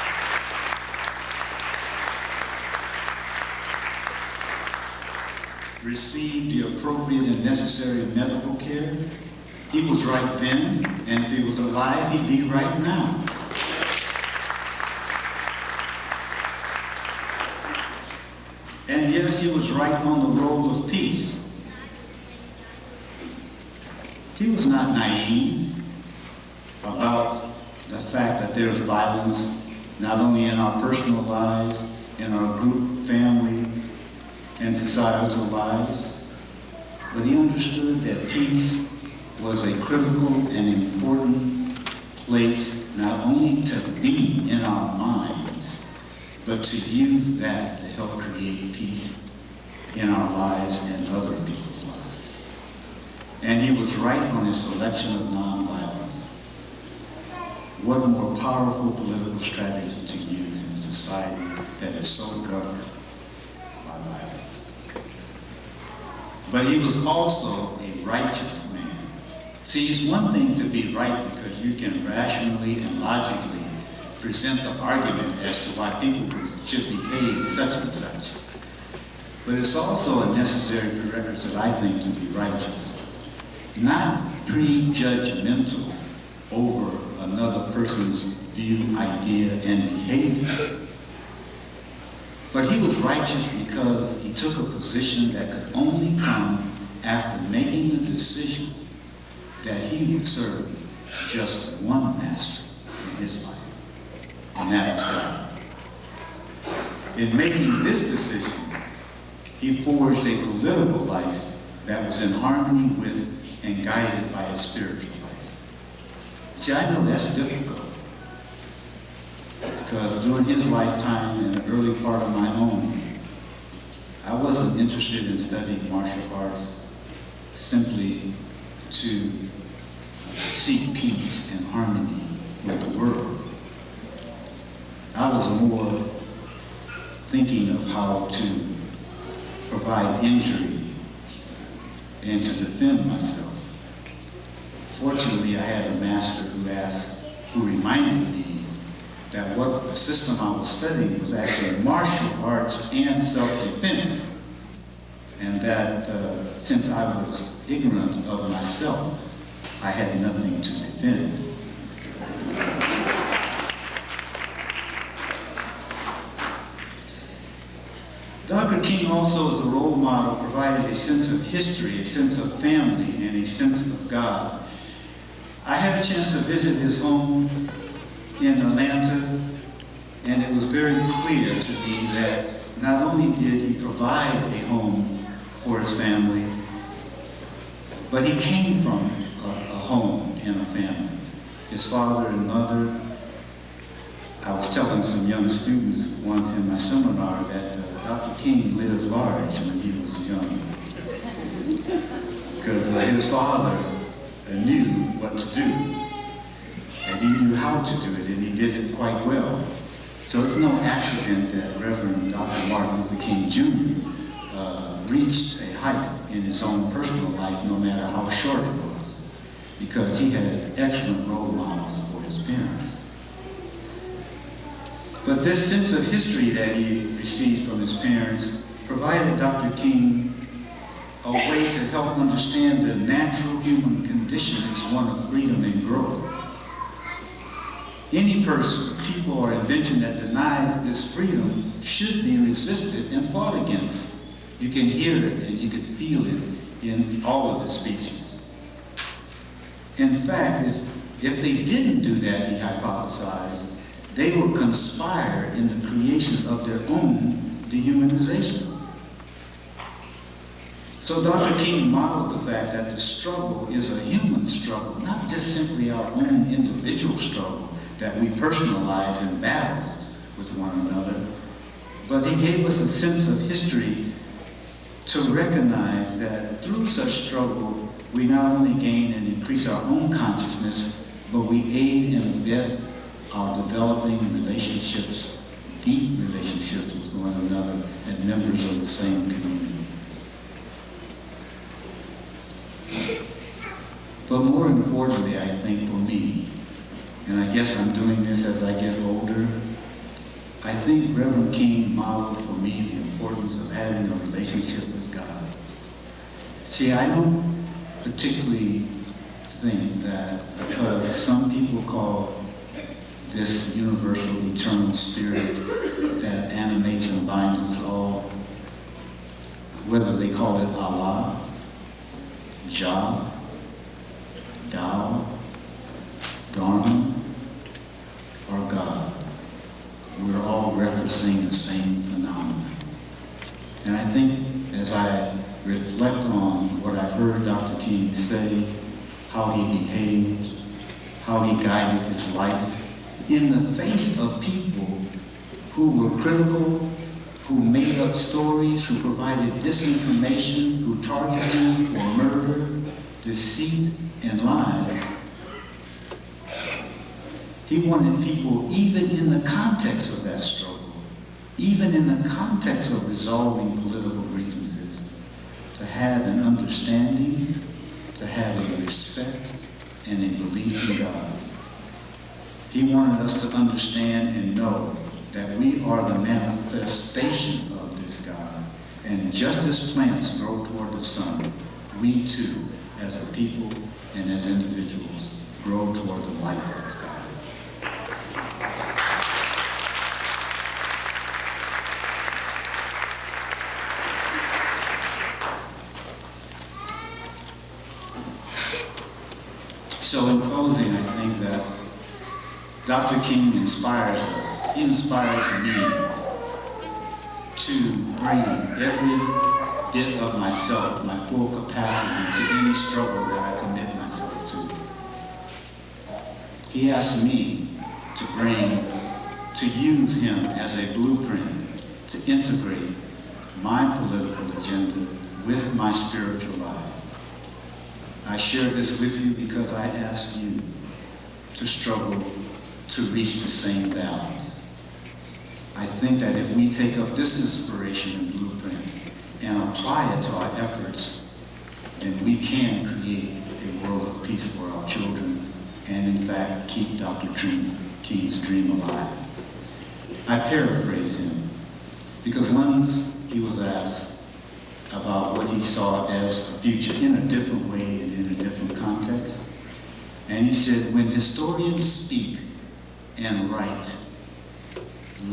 receive the appropriate and necessary medical care. He was right then, and if he was alive, he'd be right now. And yes, he was right on the role of peace. He was not naive about the fact that there's violence not only in our personal lives, in our group, family, and societal lives, but he understood that peace was a critical and important place not only to be in our minds, but to use that to help create peace in our lives and other people's lives. And he was right on his selection of nonviolence. What more powerful political strategy to use in a society that is so governed by violence? But he was also a righteous man. See, it's one thing to be right because you can rationally and logically present the argument as to why people should behave such and such. But it's also a necessary prerequisite, I think, to be righteous. Not prejudgmental over another person's view, idea, and behavior. But he was righteous because he took a position that could only come after making the decision that he would serve just one master in his life, and that is God. In making this decision, he forged a political life that was in harmony with and guided by his spiritual life. See, I know that's difficult, because during his lifetime and the early part of my own, I wasn't interested in studying martial arts simply to seek peace and harmony with the world. I was more thinking of how to provide injury and to defend myself. Fortunately, I had a master who reminded me that what the system I was studying was actually martial arts and self-defense, and that since I was ignorant of myself, I had nothing to defend. Dr. King also, as a role model, provided a sense of history, a sense of family, and a sense of God. I had a chance to visit his home in Atlanta, and it was very clear to me that not only did he provide a home for his family, but he came from a home and a family. His father and mother, I was telling some young students once in my seminar that Dr. King lived large when he was young, because his father knew what to do, and he knew how to do it, and he did it quite well. So it's no accident that Reverend Dr. Martin Luther King Jr. Reached a height in his own personal life, no matter how short it was, because he had excellent role models for his parents. But this sense of history that he received from his parents provided Dr. King a way to help understand the natural human condition as one of freedom and growth. Any person, people, or invention that denies this freedom should be resisted and fought against. You can hear it and you can feel it in all of his speeches. In fact, if they didn't do that, he hypothesized, they would conspire in the creation of their own dehumanization. So Dr. King modeled the fact that the struggle is a human struggle, not just simply our own individual struggle that we personalize in battles with one another, but he gave us a sense of history to recognize that through such struggle, we not only gain and increase our own consciousness, but we aid and abet our developing relationships, deep relationships with one another and members of the same community. But more importantly, I think for me, and I guess I'm doing this as I get older, I think Reverend King modeled for me the importance of having a relationship with God. See, I don't particularly think that because some people call this universal eternal spirit that animates and binds us all, whether they call it Allah, Jah, Tao, Dharma, or God, we're all referencing the same phenomenon. And I think as I reflect on what I've heard Dr. King say, how he behaved, how he guided his life, in the face of people who were critical, who made up stories, who provided disinformation, who targeted him for murder, deceit, and lies. He wanted people, even in the context of that struggle, even in the context of resolving political grievances, to have an understanding, to have a respect, and a belief in God. He wanted us to understand and know that we are the manifestation of this God. And just as plants grow toward the sun, we too, as a people and as individuals, grow toward the light of God. So in closing, I think that Dr. King inspires us. He inspires me to bring every bit of myself, my full capacity, to any struggle that I commit myself to. He asked me to use him as a blueprint to integrate my political agenda with my spiritual life. I share this with you because I ask you to struggle to reach the same balance. I think that if we take up this inspiration and blueprint and apply it to our efforts, then we can create a world of peace for our children and in fact keep Dr. King's dream alive. I paraphrase him because once he was asked about what he saw as a future in a different way and in a different context, and he said, when historians speak and write,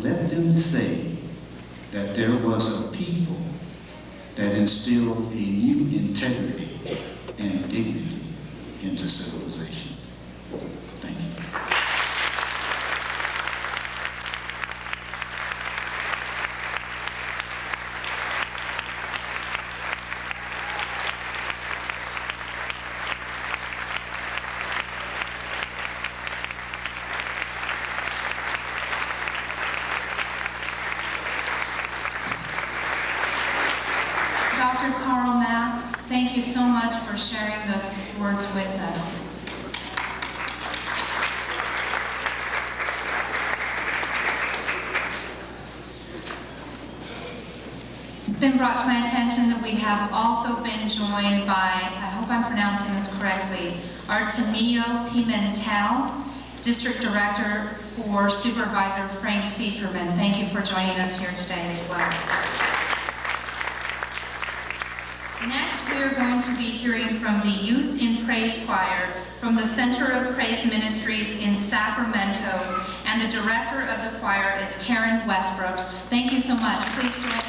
let them say that there was a people that instilled a new integrity and dignity into civilization. Thank you. Dr. Carl Mack, thank you so much for sharing those words with us. It's been brought to my attention that we have also been joined by, I hope I'm pronouncing this correctly, Artemio Pimentel, District Director for Supervisor Frank Siegerman. Thank you for joining us here today as well. Next, we are going to be hearing from the Youth in Praise Choir from the Center of Praise Ministries in Sacramento, and the director of the choir is Karen Westbrooks. Thank you so much. Please join us.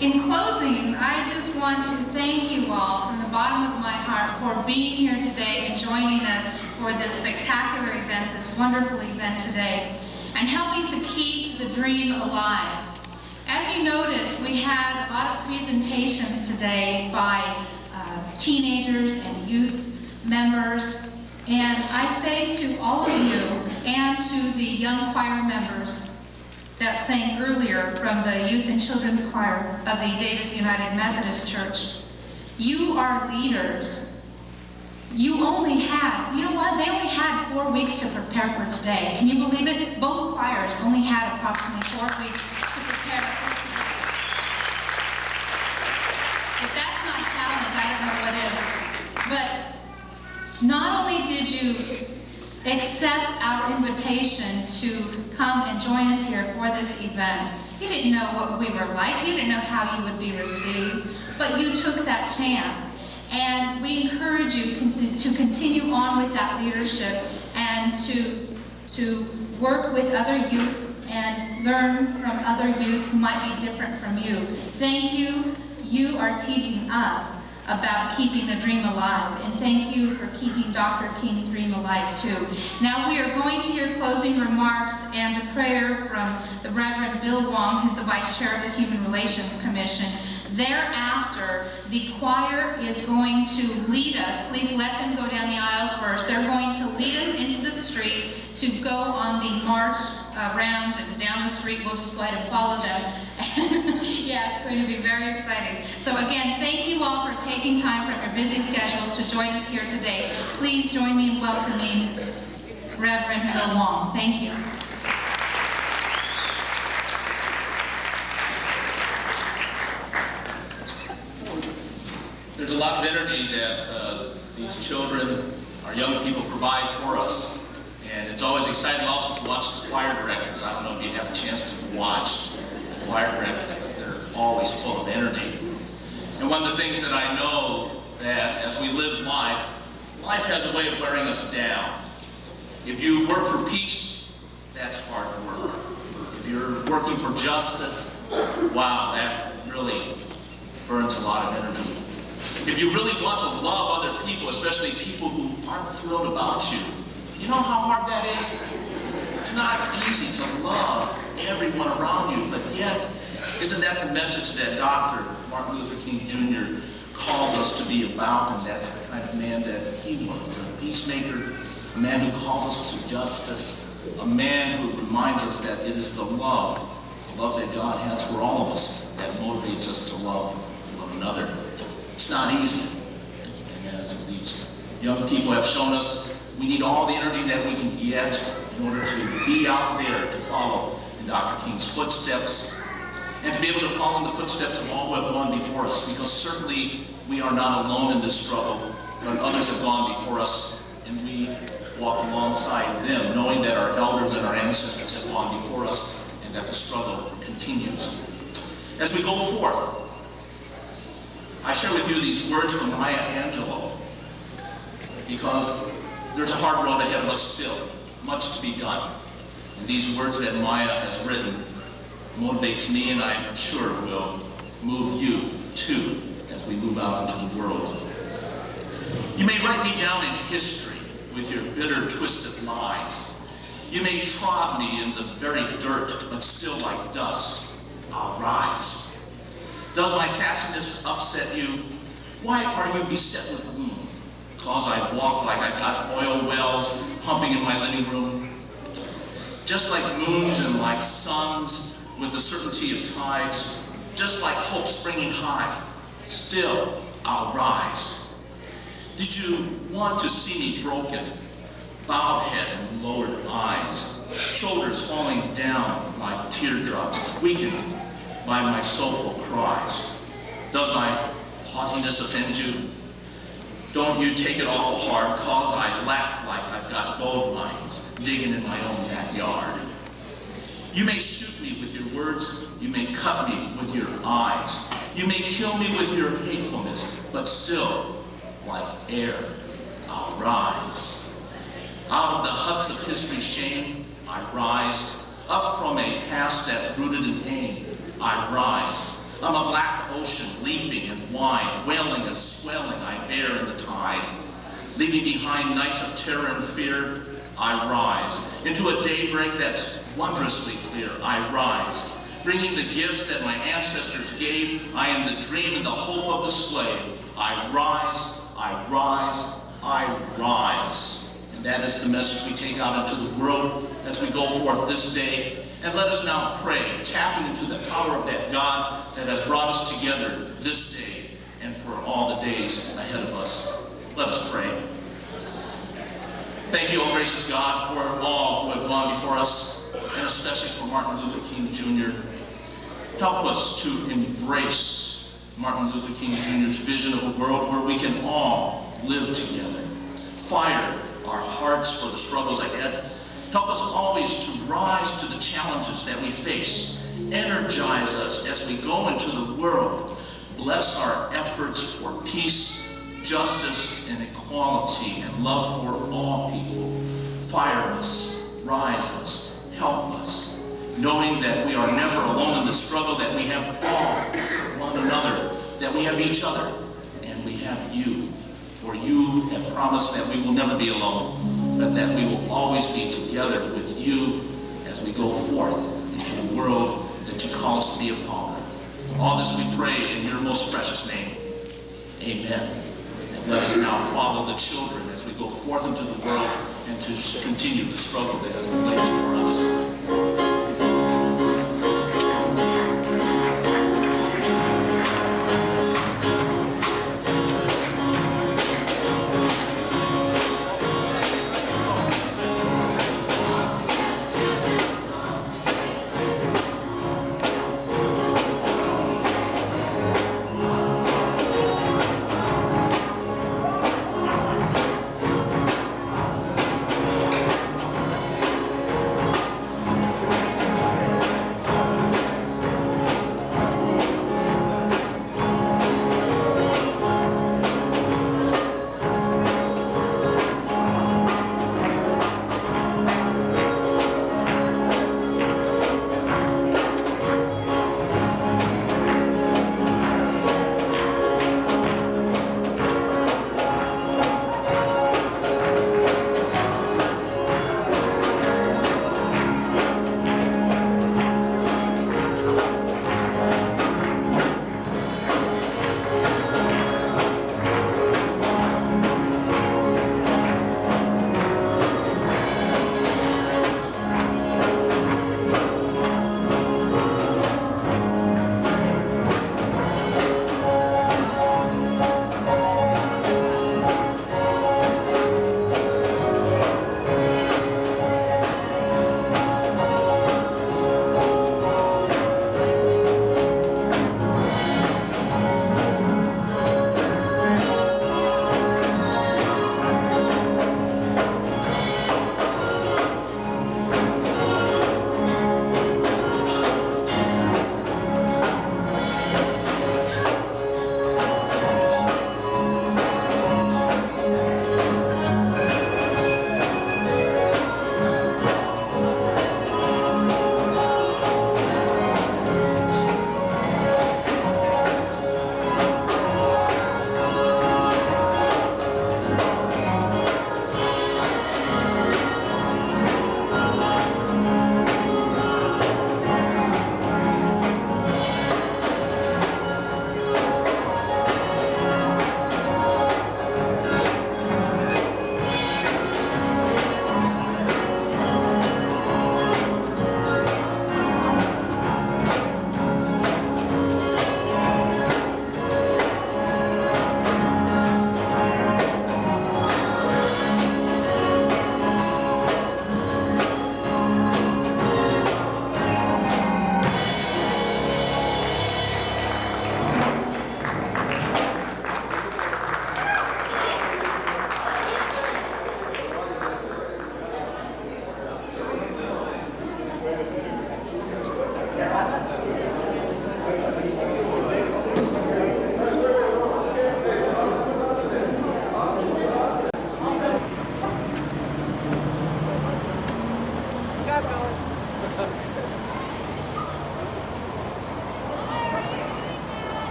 In closing, I just want to thank you all from the bottom of my heart for being here today and joining us for this spectacular event, this wonderful event today, and helping to keep the dream alive. As you noticed, we had a lot of presentations today by teenagers and youth members, and I say to all of you and to the young choir members that sang earlier from the Youth and Children's Choir of the Davis United Methodist Church, you are leaders. You only had, you know what, they only had 4 weeks to prepare for today. Can you believe it? Both choirs only had approximately 4 weeks to prepare for today. If that's not talent, I don't know what is. But not only did you accept our invitation to come and join us here for this event, you didn't know what we were like, you didn't know how you would be received, but you took that chance. And we encourage you to continue on with that leadership and to work with other youth and learn from other youth who might be different from you. Thank you. You are teaching us about keeping the dream alive, and thank you for keeping Dr. King's dream alive too. Now we are going to hear closing remarks and a prayer from the Reverend Bill Wong, who's the Vice Chair of the Human Relations Commission. Thereafter, the choir is going to lead us. Please let them go down the aisles first. They're going to lead us into the street to go on the march around and down the street. We'll just go ahead and follow them. Yeah, it's going to be very exciting. So again, thank you all for taking time from your busy schedules to join us here today. Please join me in welcoming Reverend Bill Wong. Thank you. There's a lot of energy that these children, our young people, provide for us. And it's always exciting also to watch the choir directors. I don't know if you have a chance to watch the choir directors, but they're always full of energy. And one of the things that I know that as we live life, life has a way of wearing us down. If you work for peace, that's hard work. If you're working for justice, wow, that really burns a lot of energy. If you really want to love other people, especially people who aren't thrilled about you, you know how hard that is? It's not easy to love everyone around you, but yet, isn't that the message that Dr. Martin Luther King Jr. calls us to be about? And that's the kind of man that he was, a peacemaker, a man who calls us to justice, a man who reminds us that it is the love that God has for all of us that motivates us to love one another. It's not easy. And as these young people have shown us, we need all the energy that we can get in order to be out there to follow in Dr. King's footsteps and to be able to follow in the footsteps of all who have gone before us, because certainly we are not alone in this struggle, but others have gone before us, and we walk alongside them, knowing that our elders and our ancestors have gone before us and that the struggle continues. As we go forth, I share with you these words from Maya Angelou, because there's a hard road ahead of us still, much to be done. And these words that Maya has written motivate me, and I'm sure will move you too as we move out into the world. You may write me down in history with your bitter, twisted lies. You may trod me in the very dirt, but still like dust, I'll rise. Does my sassiness upset you? Why are you beset with gloom? Cause I walk like I've got oil wells pumping in my living room? Just like moons and like suns with the certainty of tides, just like hope springing high, still I'll rise. Did you want to see me broken, bowed head and lowered eyes, shoulders falling down like teardrops, weakened by my soulful cries? Does my haughtiness offend you? Don't you take it awful hard, cause I laugh like I've got gold mines digging in my own backyard. You may shoot me with your words, you may cut me with your eyes, you may kill me with your hatefulness, but still, like air, I'll rise. Out of the huts of history's shame, I rise. Up from a past that's rooted in pain, I rise. I'm a black ocean, leaping and wide, wailing and swelling, I bear in the tide. Leaving behind nights of terror and fear, I rise. Into a daybreak that's wondrously clear, I rise. Bringing the gifts that my ancestors gave, I am the dream and the hope of the slave. I rise, I rise, I rise. And that is the message we take out into the world as we go forth this day. And let us now pray, tapping into the power of that God that has brought us together this day and for all the days ahead of us. Let us pray. Thank you, O gracious God, for all who have gone before us, and especially for Martin Luther King Jr. Help us to embrace Martin Luther King Jr.'s vision of a world where we can all live together. Fire our hearts for the struggles ahead. Help us always to rise to the challenges that we face. Energize us as we go into the world. Bless our efforts for peace, justice, and equality, and love for all people. Fire us, rise us, help us, knowing that we are never alone in the struggle, that we have all one another, that we have each other, and we have you. For you have promised that we will never be alone, but that we will always be together with you as we go forth into the world that you call us to be a part of. All this we pray in your most precious name. Amen. And let us now follow the children as we go forth into the world and to continue the struggle that has been laid before us.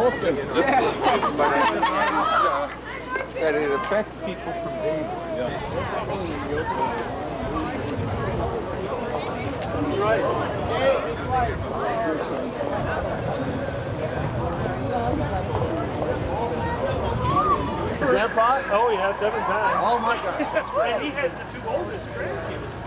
That it affects people from Davis. Grandpa? Oh, yeah, 7 times. Oh my God. And he has the 2 oldest grandkids.